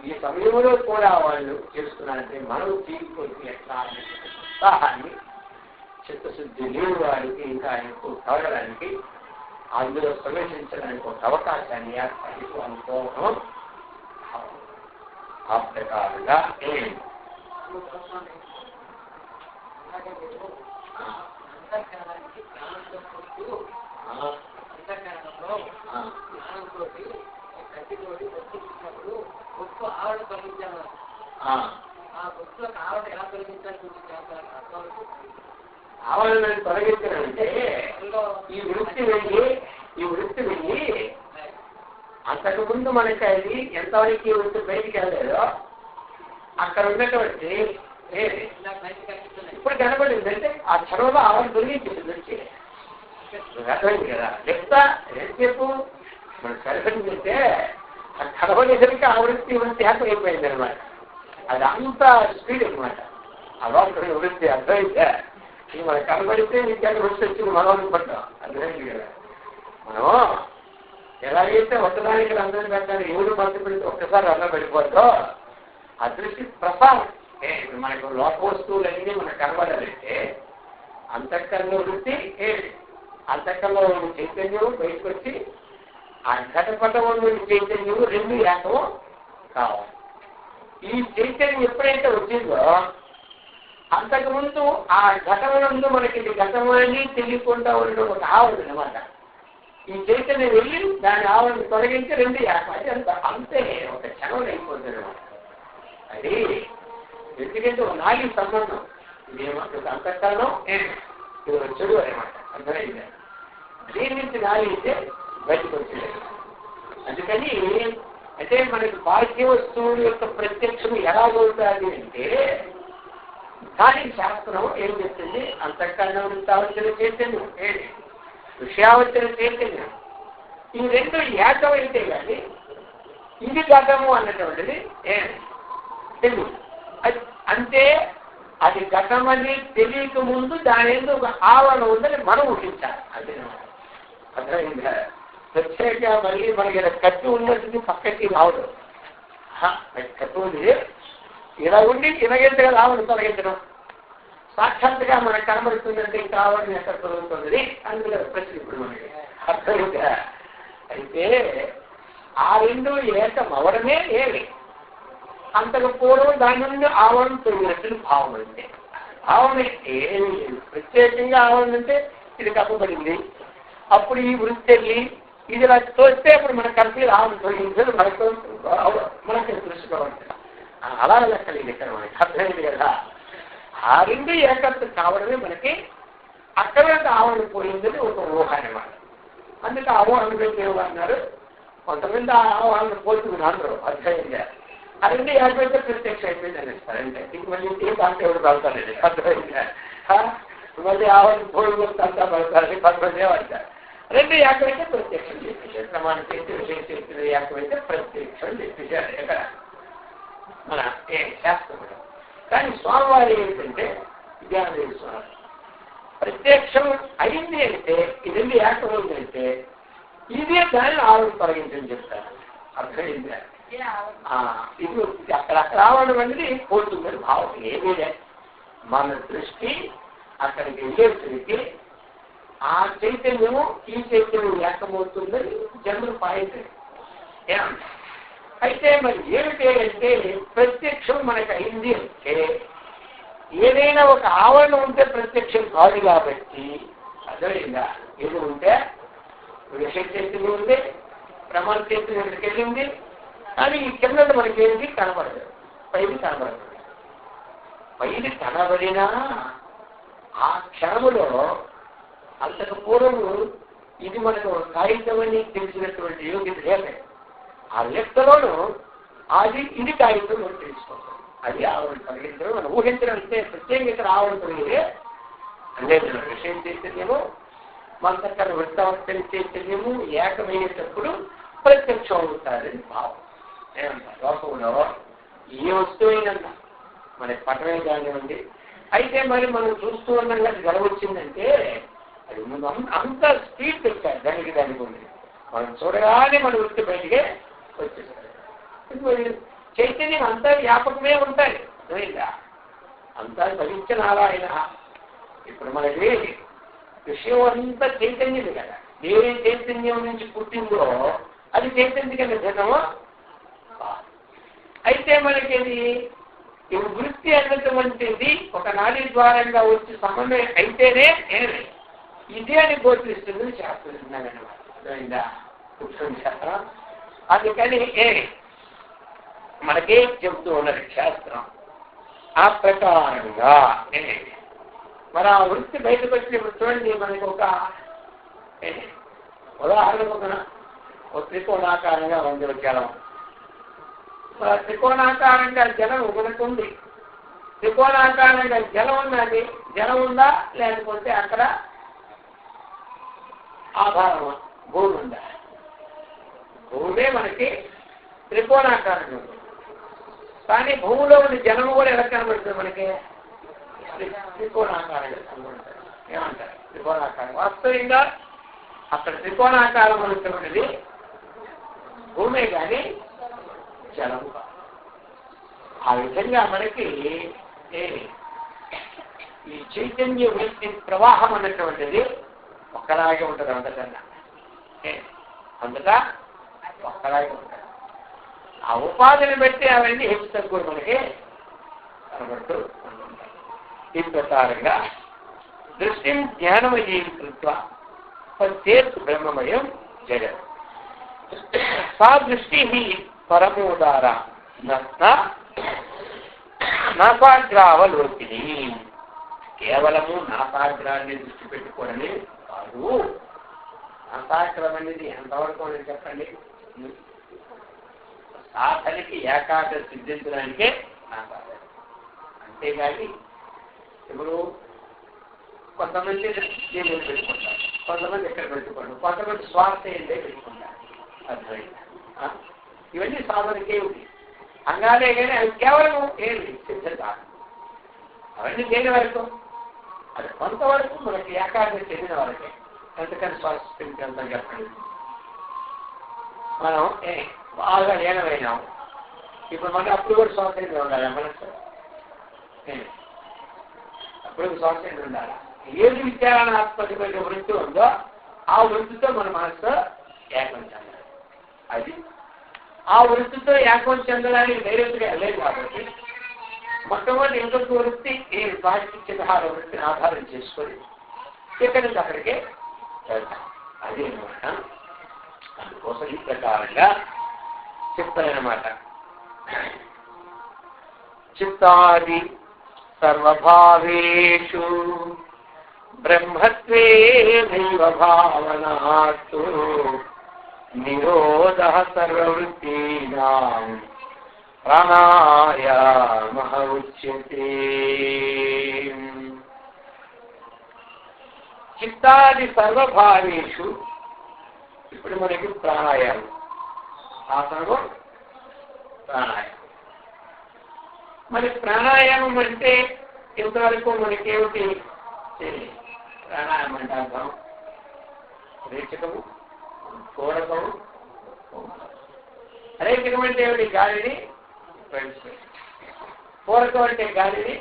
ఈ సమయంలో కూడా వాళ్ళు చేస్తున్నారంటే మనం తీరుకొని ఎట్లా ఉత్సాహాన్ని చిత్తశుద్ధి లేని వారికి ఇంకా ఆయనకు కలగడానికి అందులో ప్రవేశించడానికి ఒక అవకాశాన్ని ఏర్పడిస్తూ అనుకోవడం ఆ ప్రకారంగా ఆవరణని తొలగించాలంటే ఈ వృత్తి వెళ్ళి అంతకుముందు మనకి అది ఎంతవరకు వృత్తి బయటికి వెళ్ళలేదో అక్కడ ఉన్నటువంటి ఇప్పుడు కనబడిందంటే ఆ చొరవలో ఆవరణ తొలగించింది వచ్చి అర్థమైంది కదా చెప్తా ఎంతసేపు మనం సరిపడిందంటే ఆ కనబడేసరికి ఆ వృత్తి అయిపోయింది అనమాట. అది అంత స్పీడ్ అనమాట. అలవాటు వృత్తి అర్థమైందా? ఇది మనకు కనబడితే నీకు వృత్తి వచ్చింది మనం అనుకుంటాం. అర్థమైంది కదా? మనం ఎలాగైతే ఒకదానికి రంధ్రం పెట్టాలి ఎవరు మంది పెడితే ఒక్కసారి రంధ్రం పడిపోతాం ఆ దృష్టి ప్రసారం మనకు లోక వస్తువులన్నీ మనకు కనబడాలంటే అంతఃకరణ వృత్తి అంతఃకరణలో ఉన్న చైతన్యం బయటకు వచ్చి ఆ ఘటపటం ఉన్న చైతన్యం రెండు ఏకం కావాలి. ఈ చైతన్యం ఎప్పుడైతే వచ్చిందో అంతకుముందు ఆ ఘటమునందు మనకి ఇది ఘటమని తెలియకుండా ఉండడం ఒక ఆవరణ అనమాట. ఈ చైతన్యం వెళ్ళి దాని ఆవరణ తొలగించి రెండు ఏకం అంతే ఒక క్షణం అయిపోతుంది అనమాట. అది ఎందుకంటే ఒక నాలుగు సంబంధం ఇదేమో అంతఃకరణం చెడు అనమాట. అర్థమైంది? దీని నుంచి నాలుగితే బయటకు వచ్చింది. అందుకని అంటే మనకి బాహ్య వస్తువుల యొక్క ప్రత్యక్షం ఎలా అవుతుంది అంటే కానీ శాస్త్రం ఏం చెప్తుంది? అంతఃకరణ వృత్తావచన చైతన్యం విషయావచన చైతన్యం ఈ రెండు ఏకమైతే కానీ ఇది ఘటము అన్నటువంటిది తెలియదు. అంటే అది ఘటమని తెలియక ముందు దాని ఎందుకు ఒక ఆవరణ ఉందని మనం ఊహించాలి. అదే అర్థమైందా? ప్రత్యేక మళ్ళీ మనకి కత్తి ఉన్నది పక్కకి రావడం కత్తి ఉంది ఇలా ఉండి ఇలాగెంతగా ఆవరణ తొలగించడం సాక్షాత్తుగా మనకు కనబడుతుందంటే ఇంకా ఆవరణ ఎక్కడ తొలగుతుంది అందులో ప్రశ్న ఇప్పుడు మనకి అర్థమైందా? అయితే ఆ రెండు ఏకం అవడమే ఏమి అంతకు పూర్వం దాని నుండి ఆవరణ తొలగినట్టు భావం అంటే భావన ఏమి లేదు. ప్రత్యేకంగా ఆవరణ అంటే ఇది కప్పబడింది అప్పుడు ఈ వృత్తి వెళ్ళి ఇది ఇలా తోస్తే అప్పుడు మన కలిసి ఆవరణ తొలగించేది మనకు దృష్టికోవాలి. అలా లెక్కలేదు ఇక్కడ మనకి అర్థమైంది కదా? ఆ రెండు ఏకత్వం కావడమే మనకి అక్కడ ఆవరణ పోయిందని ఒక ఊహ అనమాట. అందుకే ఆవరణ ఏమన్నారు కొంతమంది ఆవరణ పోతుంది అందరూ. అర్థమైందా? ఆ రెండు ఏకైతే ప్రత్యక్ష అయిపోయింది అనేస్తారంటే ఇంక మళ్ళీ ఇంకేం దాంట్లో ఎవరు పడతారండి. అర్థమైందా? మళ్ళీ ఆవరణ పోయి అంతా పడతారని కొంతమంది పడతారు. రెండు ఏకమైతే ప్రత్యక్షం చెప్పేశారు. ప్రమాణం చేసి విషయం చేసిన ఏకమైతే ప్రత్యక్షం చెప్పేశారు ఎక్కడ మన శాస్త్రం. కానీ స్వామివారి ఏంటంటే విద్యానంద స్వామి ప్రత్యక్షం అయింది అంటే ఇది ఏకమైంది అంటే ఇదే దాన్ని ఆవరణ తొలగించని చెప్తారు. అర్థమైందా? ఇది అక్కడ ఆవరణ అనేది పోతుందని భావం ఏమీ లేదు. మన దృష్టి అక్కడికి వెళ్ళేసరికి ఆ చైతన్యము ఈ చైతన్యం ఏకమవుతుందని జన్మలు పాయింట్. అయితే మరి ఏమిటి అంటే ప్రత్యక్షం మనకు అయింది అంటే ఏదైనా ఒక ఆవరణ ఉంటే ప్రత్యక్షం కాదు కాబట్టి అర్థమైందా? ఏది ఉంటే విషయ చైతన్యం ఉంది ప్రమాణ చైతన్యం వెళ్ళింది కానీ ఈ కింద మనకేంటి కనబడదు. పైది కనబడదు. పైది కనబడినా ఆ క్షణములో అంతకు పూర్వము ఇది మనకు కాగితమని తెలిసినటువంటి యోగ్యత లేదు. ఆ లెక్కలోనూ అది ఇది కాగితం మనం తెలుసుకుంటాం. అది ఆవరణ కలిగించడం మనం ఊహించడం అంటే ప్రత్యేకంగా ఆవరణ కలిగితే అంటే విషయం చైతన్యము మనకక్కడ వృత్తావస్థ చైతన్యము ఏకమయ్యేటప్పుడు ప్రత్యక్షం అవుతారని భావం. లోకంలో ఏ వస్తువైనా మనకి పట్టమే కానివ్వండి. అయితే మరి మనం చూస్తూ ఉన్నాం అది గడవచ్చిందంటే అది ముందు అంత స్పీడ్ పెట్టారు దానికి ఉంది. మనం చూడగానే మన వృత్తి బయటికే వచ్చేసారు. చైతన్యం అంతా వ్యాపకమే ఉంటాయి, అర్థమైందా? అంతా భవించిన నారాయణ. ఇప్పుడు మనకి విషయం అంతా చైతన్యమే కదా. ఏ చైతన్యం నుంచి పుట్టిందో అది చైతన్యక భిన్నమా? అయితే మనకి ఈ వృత్తి అన్నటువంటిది ఒక నాడీ ద్వారంగా వచ్చి సమన్వయం అయితేనే ఇదే అని గోచరిస్తుంది శాస్త్రం అన్నమాట. అర్థమైందా? కూర్చొని శాస్త్రం అందుకని మనకే చెబుతూ ఉన్నది శాస్త్రం. ఆ ప్రకారంగా మరి ఆ వృత్తి బయటకు వచ్చినప్పుడు చూడండి, మనకి ఒక ఉదాహరణకు ఒక త్రికోణాకారంగా ఉంది జలం. త్రికోణాకారంగా జలం ఒకటి. త్రికోణాకారంగా జలం ఉన్నది. జలం ఉందా? లేకపోతే అక్కడ ఆధారం భూమి ఉందా? భూమే మనకి త్రికోణాకారంగా ఉంది. కానీ భూమిలో ఉన్న జలము కూడా ఎలా కనబడుతుంది మనకి? త్రికోణాకారంగా కనబడుతుంది. ఏమంటారు? త్రికోణాకారం. వాస్తవంగా అక్కడ త్రికోణాకారం అనుకున్నది భూమే కానీ జలము కాదు. ఆ విధంగా మనకి ఈ చైతన్య వృత్తి ప్రవాహం అన్నటువంటిది ఒక్కలాగే ఉంటుంది. అంతటా ఒక్కలాగే ఉంటుంది. ఆ ఉపాధిని బట్టి అవన్నీ హెచ్చు తక్కువ మనకి కనబడుతూ ఉంటాయి. ఈ ప్రకారంగా దృష్టిం జ్ఞానమయం కృత్వా పశ్చేత్ బ్రహ్మమయం జగత్. సా దృష్టి పరమోదార నాసాగ్రావలోకిని. కేవలము నాసాగ్రాన్ని దృష్టి పెట్టుకోవడమే కాదు. నాసాగ్రం అనేది ఎంతవరకు అని చెప్పండి. సాధనకి ఏకాగ్రత సిద్ధించడానికే నాసాగ్రం. అంతేగాని ఇప్పుడు కొంతమంది దీన్ని పెట్టుకుంటారు, కొంతమంది ఎక్కడ పెట్టుకుంటారు, కొంతమంది స్వార్థ ఏంటే పెట్టుకుంటారు. అర్థమైందా? ఇవన్నీ సాధనకే ఉంది. అంగానే కానీ అవి కేవలం ఏంటి సిద్ధత. అవన్నీ దేని వరకు? అది కొంతవరకు మనకి ఏకాగ్రత చెందిన వరకే. ఎంతకని స్వాస్థ్యం చెప్పండి. మనం బాగా లీనమైనాం. ఇప్పుడు మనం అప్పుడు కూడా స్వాతంత్రం ఉండాలి. మనసు అప్పుడు స్వాతంత్రం ఉండాలి. ఏది విచారణాత్మకమైన వృత్తి ఉందో ఆ వృత్తితో మన మనసు ఏకం చెందాలి. అది ఆ వృత్తితో ఏకం చెందడానికి డైరెక్ట్గా వెళ్ళలేదు కాబట్టి మొట్టమొదటి ఇంకొక వృత్తి ఈ బాధ్యత వృత్తిని ఆధారం చేసుకొని ఇక్కడి నుంచి అక్కడికే వెళ్తాం. అదే అనమాట. అందుకోసం ఈ ప్రకారంగా చెప్తారనమాట. చిత్తాది సర్వభావేషు బ్రహ్మత్వే దైవ భావనాతు నిరోధ సర్వవృత్తీనాం ప్రాణాయామః ఉచ్యతే. చిత్తాది సర్వభావేషు. ఇప్పుడు మనకి ప్రాణాయామం, ఆసనం, ప్రాణాయామం. మరి ప్రాణాయామం అంటే ఇంతవరకు మనకేమిటి? ప్రాణాయామం అంటే అర్థం రేచకము, పూరకము. రేచకం అంటే ఏమిటి? గాలిని ప్రవేశపెట్టడం. పూరకం అంటే గాలిని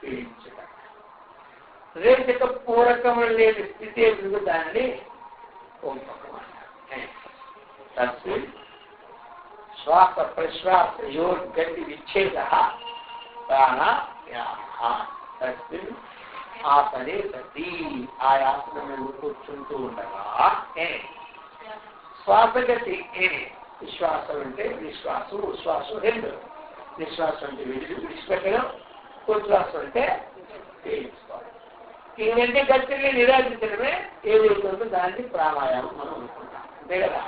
పీడించడం. రేచక పూరకం లేని స్థితి ఎందుకు? దాన్ని ఓంపకం అంటారు. తస్మిన్ శ్వాస ప్రశ్వాస యోర్గతి విచ్ఛేద ప్రాణాయామ. తస్మిన్ ఆసనే సతి. ఆ ఆసనం కూర్చుంటూ ఉండగా శ్వాసగతి. విశ్వాసం అంటే నిశ్వాసం, ఉశ్వాసం రెండు. నిశ్వాసం అంటే విడిచిపెట్టడం, ఉచ్ఛ్వాసం అంటే పీడించుకోవడం. ఈ రెండు గతిని నిరాకరించడమే ఏదైతుందో దాన్ని ప్రాణాయామం మనం అనుకుంటాం. అంతే కదా?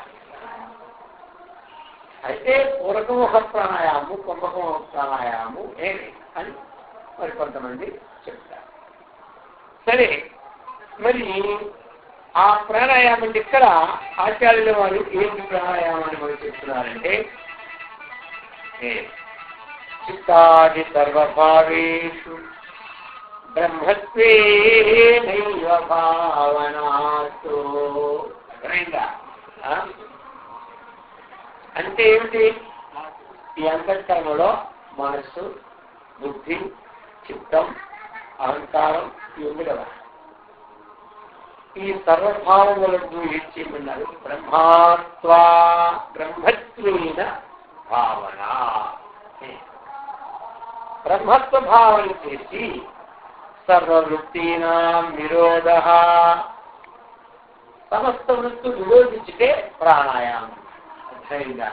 అయితే పూరకం ఒక ప్రాణాయామము, కుంభకం ఒక ప్రాణాయామము అని మరి కొంతమంది చెప్తారు. సరే, మరి ఆ ప్రాణాయామం ఇక్కడ ఆచార్యుల వారు ఏంటి ప్రాణాయామాన్ని మనం చెప్తున్నారంటే చిత్తాది సర్వభావేషు బ్రహ్మత్వే దైవ భావనాతో. అర్థమైందా? అంటే ఏమిటి? ఈ అంతఃకరణలో మనస్సు, బుద్ధి, చిత్తం, అహంకారం ఇవి ఉంది కదా. ఈ సర్వభావములను ఏం చేయమన్నారు? బ్రహ్మత్వేన భావన. బ్రహ్మత్వ భావన చేసి సర్వవృత్తీనాం నిరోధ, సమస్త వృత్తులు నిరోధించితే ప్రాణాయామం. అర్థమైందా?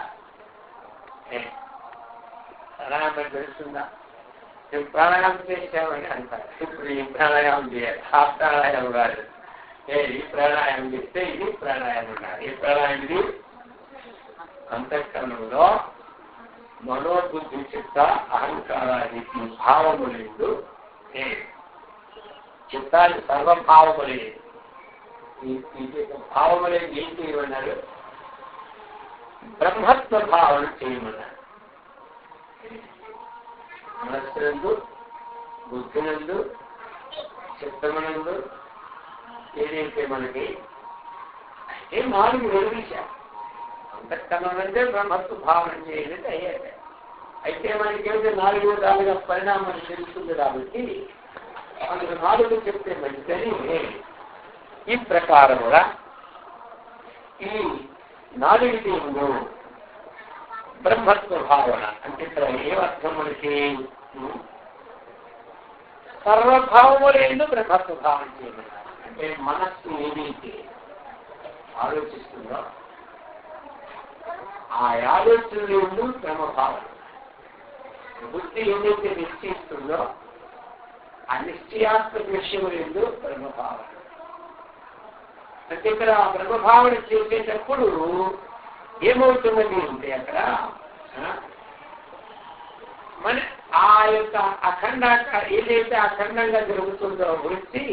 ప్రాణాయామం తెలుస్తుందా? మేము ప్రాణాయామం చేసామని అంటారు. ఇప్పుడు ఈ ప్రాణాయామం చేయాలి, ఆ ప్రాణాయామం కాదు. ఈ ప్రాణాయామం చేస్తే ఇది ప్రాణాయామం కాదు. ఈ ప్రాణాయామం ఇది అంతఃకరణంలో మనోబుద్ధి, చిత్త, అహంకారానికి భావములు చిత్తాన్ని సర్వభావములే. భావములే ఏం చేయమన్నారు? బ్రహ్మత్వ భావన చేయమన్నారు. మనస్సునందు, బుద్ధినందు, చిత్తమునందు ఏదైతే మనకి అంటే 4 వెలుగుశారు. అంతఃకరణం అంటే బ్రహ్మత్వ భావన చేయాలంటే అయ్యాక అయితే మనకి ఏమిటో 4 విధాలుగా పరిణామం తెలుస్తుంది కాబట్టి మనకు 4 చెప్తే మంచిదని ఈ ప్రకారముగా ఈ 4 బ్రహ్మత్వ భావన అంటే ఇక్కడ ఏమర్థం మనకి? సర్వభావములందు బ్రహ్మత్వ భావన చేయమన్నారు. అంటే మనస్సు ఏదైతే ఆలోచిస్తుందో ఆ ఆలోచనలు బ్రహ్మభావన, బుద్ధి ఏదైతే నిశ్చయిస్తుందో ఆ నిశ్చయాత్మక విషయములందు బ్రహ్మభావన. అంటే ఇక్కడ బ్రహ్మభావన చేసేటప్పుడు ఏమవుతున్నది అంటే అక్కడ మన ఆ యొక్క అఖండ ఏదైతే అఖండంగా జరుగుతుందో వృత్తి,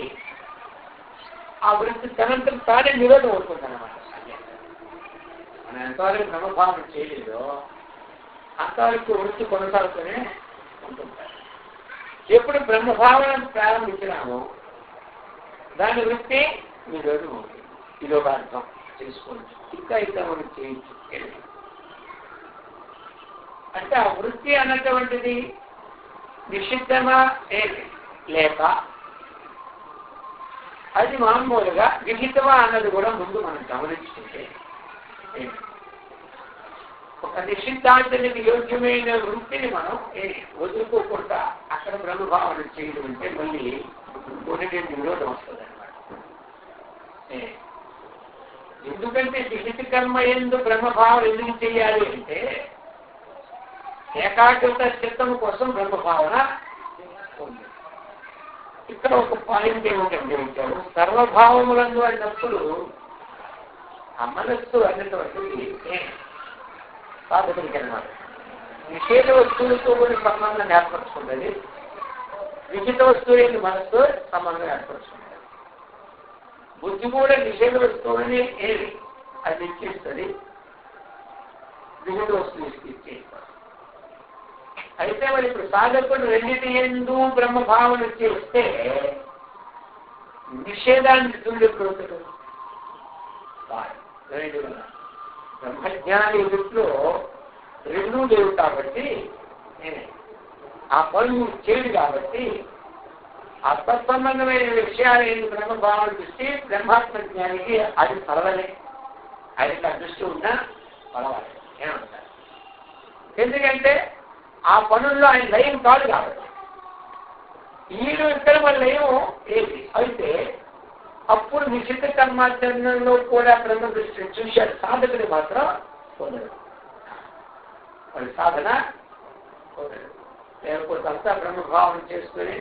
ఆ వృత్తి తనంతరం తానే నిరోధం అవుతుంది అన్నమాట. మనం ఎంతవరకు బ్రహ్మభావన చేయలేదో అంతవరకు వృత్తి కొనసాగుతూనే ఉంటుంటారు. ఎప్పుడు బ్రహ్మభావన ప్రారంభించినామో దాని వృత్తి నిరోధం అవుతుంది. ఇది ఒక అర్థం తెలుసుకోవచ్చు. ఇంకా మనం చేయొచ్చు. అంటే ఆ వృత్తి అన్నటువంటిది నిషిద్ధమా లేక అది మామూలుగా విహితమా అన్నది కూడా ముందు మనం గమనించుకుంటే, ఒక నిషిద్ధాంతానికి యోగ్యమైన వృత్తిని మనం వదులుకోకుండా అక్కడ బ్రహ్మభావన చేయడం అంటే మళ్ళీ కొన్ని నిరోధం వస్తుంది అన్నమాట. ఎందుకంటే విహిత కర్మ ఎందు బ్రహ్మభావం ఎందుకు చేయాలి అంటే ఏకాగ్రత చిత్తము కోసం బ్రహ్మభావన ఉంది. ఇక్కడ ఒక పాయింట్ ఏమిటంటే ఉంటారు సర్వభావములందు అన్నప్పుడు ఆ మనస్సు అన్నటువంటి సాధకుడికి అన్నమాట. నిషేధ వస్తువులతో కూడా సంబంధం ఏర్పరచుకుంటుంది, విహిత వస్తువులైన మనస్సు సంబంధం ఏర్పరచుకుంటుంది. బుద్ధి కూడా నిషేధ వస్తువులని అది నిశ్చయిస్తుంది, విహిత వస్తువు ఇచ్చేస్తారు. అయితే మరి ఇప్పుడు సాధకుడు రెండింటి ఎందు బ్రహ్మభావన చేస్తే నిషేధాన్ని దుర్లెప్పుడు బ్రహ్మజ్ఞాని ఎదుట్లో రెండూ లేవు కాబట్టి ఆ పనులు చేయడు కాబట్టి ఆ తత్సంబంధమైన విషయాలు బ్రహ్మభావన దృష్టి బ్రహ్మాత్మ జ్ఞానికి అది పర్వాలే, అది దృష్టి ఉన్నా పర్వాలేదు ఏమంటారు. ఎందుకంటే ఆ పనుల్లో ఆయన లయం కాదు కాబట్టి ఈయన ఇక్కడ మన లయం ఏంటి అయితే అప్పుడు నిషిద్ధ కర్మాచరణలో కూడా బ్రహ్మ దృష్టిని చూశాడు. సాధకుని మాత్రం పొందడు, వాడి సాధన పొందడు. లేకపోతే అంతా బ్రహ్మభావన చేసుకుని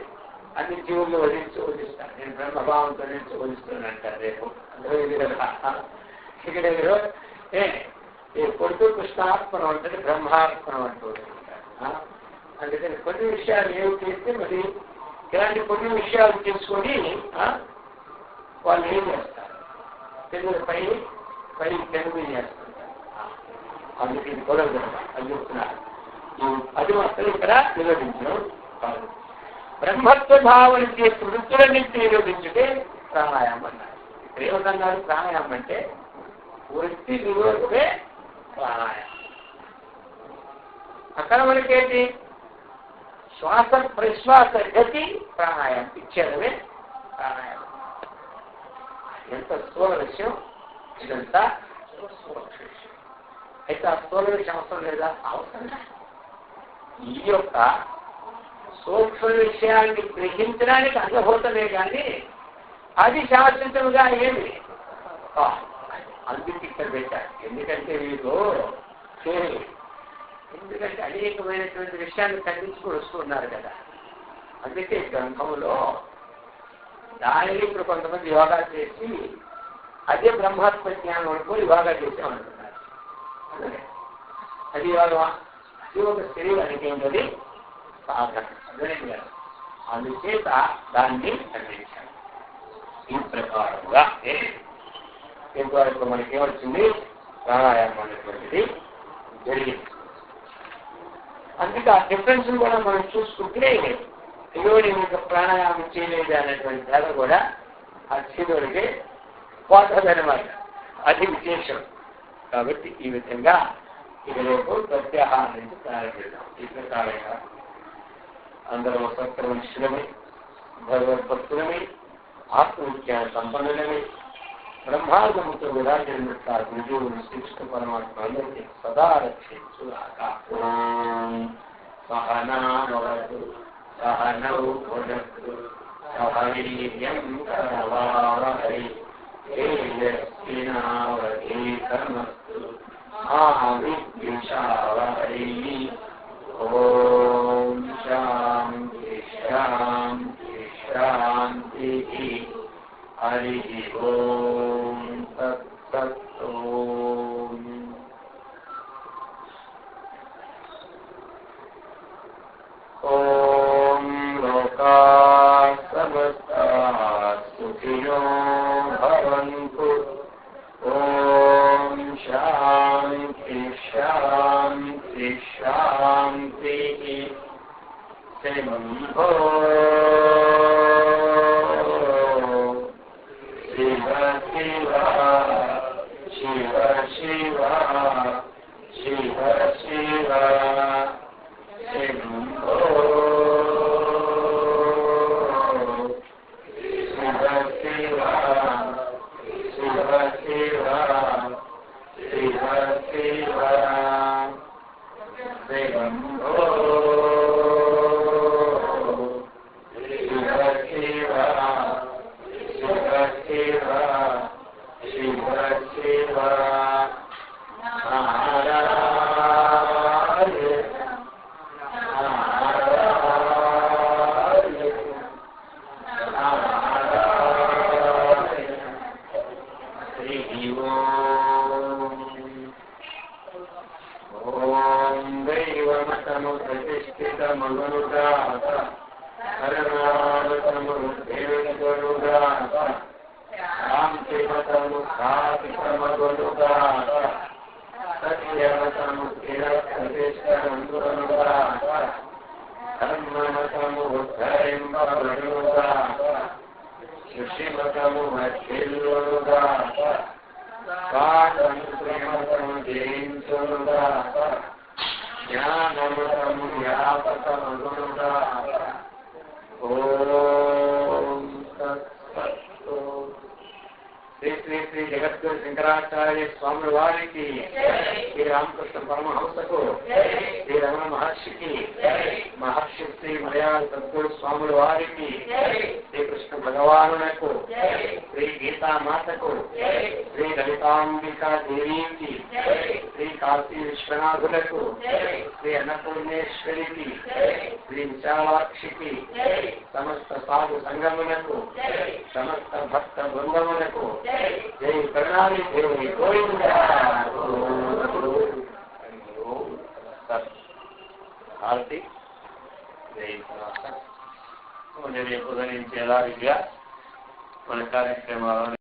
అన్ని జీవుల్లో వదిలిస్తాను, నేను బ్రహ్మభావంతో వదిలిస్తున్నాను అంటారు. రేపు ఇక్కడ కొడుకు కృష్ణార్పణం అంటే బ్రహ్మార్పణం అంటూ అందుకని కొన్ని విషయాలు ఏమి చేస్తే మరి ఇలాంటి కొన్ని విషయాలు తీసుకొని వాళ్ళు ఏం చేస్తారు, తెలుగు పై తెలుగు చేస్తుంటారు. అందుకే గొడవ అది చెప్తున్నారు. అది మాత్రం ఇక్కడ నిరోధించడం కాదు. బ్రహ్మత్వ భావన చేసి వృత్తులన్నింటినీ నిరోధించుటే ప్రాణాయామం అన్నారు. ఇక్కడ ఏమన్నారు? ప్రాణాయామం అంటే వృత్తి నిరోధమే ప్రాణాయామం. అక్కడ మనకేంటి శ్వాస ప్రశ్వాస గతి ప్రాణాయామం ఇచ్చేదమే ప్రాణాయామం. ఎంత స్థూల విషయం ఇదంతా సూక్ష్మ విషయం. అయితే ఆ స్థూల విషయం అవసరం లేదా? అవసరం. ఈ యొక్క సూక్ష్మ విషయాన్ని గ్రహించడానికి అనుభూతమే కానీ అది శాశ్వతముగా ఏమి అందుకు ఇక్కడ పెట్టారు. ఎందుకంటే వీళ్ళు ఎందుకంటే అనేకమైనటువంటి విషయాన్ని ఖండించుకుని వస్తున్నారు కదా. అందుకే గ్రంథంలో దానిని ఇప్పుడు కొంతమంది యోగా చేసి అదే బ్రహ్మాత్మ జ్ఞానం అనుకో యోగా చేసామంటున్నారు. అది యోగా అది ఒక శరీరానికి ఏంటది సాధన. అందుచేత దాన్ని ఖండించారు. ఈ ప్రకారంగా ఇంతవరకు మనకేమొచ్చింది? ప్రాణాయామం అనేటువంటిది జరిగింది. అందుకే ఆ డిఫరెన్స్ కూడా మనం చూసుకుంటే ఇదిగో నేను ఇంకా ప్రాణాయామం చేయలేదు అనేటువంటి తేడా కూడా ఆ చేదోడికి పోతుందన్నమాట. అది విశేషం. కాబట్టి ఈ విధంగా ఇక రేపు ప్రత్యాహారం నుంచి ప్రారంభిద్దాం. ఈ ప్రకారంగా అందరం సత్య మనుషులమే, భగవద్భక్తులమే, ఆత్మవిజ్ఞాన సంపన్నులమే, బ్రహ్మాండముతో విరాజిల్లుట గురువులు శ్రీకృష్ణ పరమాత్మ అందరికీ సదా రక్షించుగాక. సహనావతు సహనౌ భునక్తు సహ వీర్యం కరవావహై తేజస్వినావధీతమస్తు మా విద్విషావహై. ఓం శాంతి శాంతి శాంతి. హరి ఓం తత్సత్. ఓం లోకాః సమస్తాః సుఖినో భవంతు. ఓం శాంతి శాంతి శాంతి. శంభో శివ శివ శివ శివ శివ శివ. శంభో శివ శివ శివ శివ శివ శివ. శంభో శివ శివ శివ శివ శివ శివ. శ్రీ జగద్గురు శంకరాచార్య స్వామి వారికి, శ్రీ రామకృష్ణ పరమహంసకు, శ్రీ రమణ మహర్షికి, మహర్షి శ్రీ మలయాళ సద్గురు స్వాముల వారికి, శ్రీకృష్ణ భగవానునకు, శ్రీ గీతామాతకు, శ్రీ లలితాంబికా దేవికి, శ్రీ కాశీ విశ్వనాథులకు, శ్రీ అన్నపూర్ణేశ్వరికి, శ్రీ విశాలాక్షికి, సమస్త సాధు సంగములకు, సమస్త భక్త బృందములకు జై ప్రణాళి దేవి గోవిందా. హారతి రేపు ఉదయించేలా మన కార్యక్రమాలను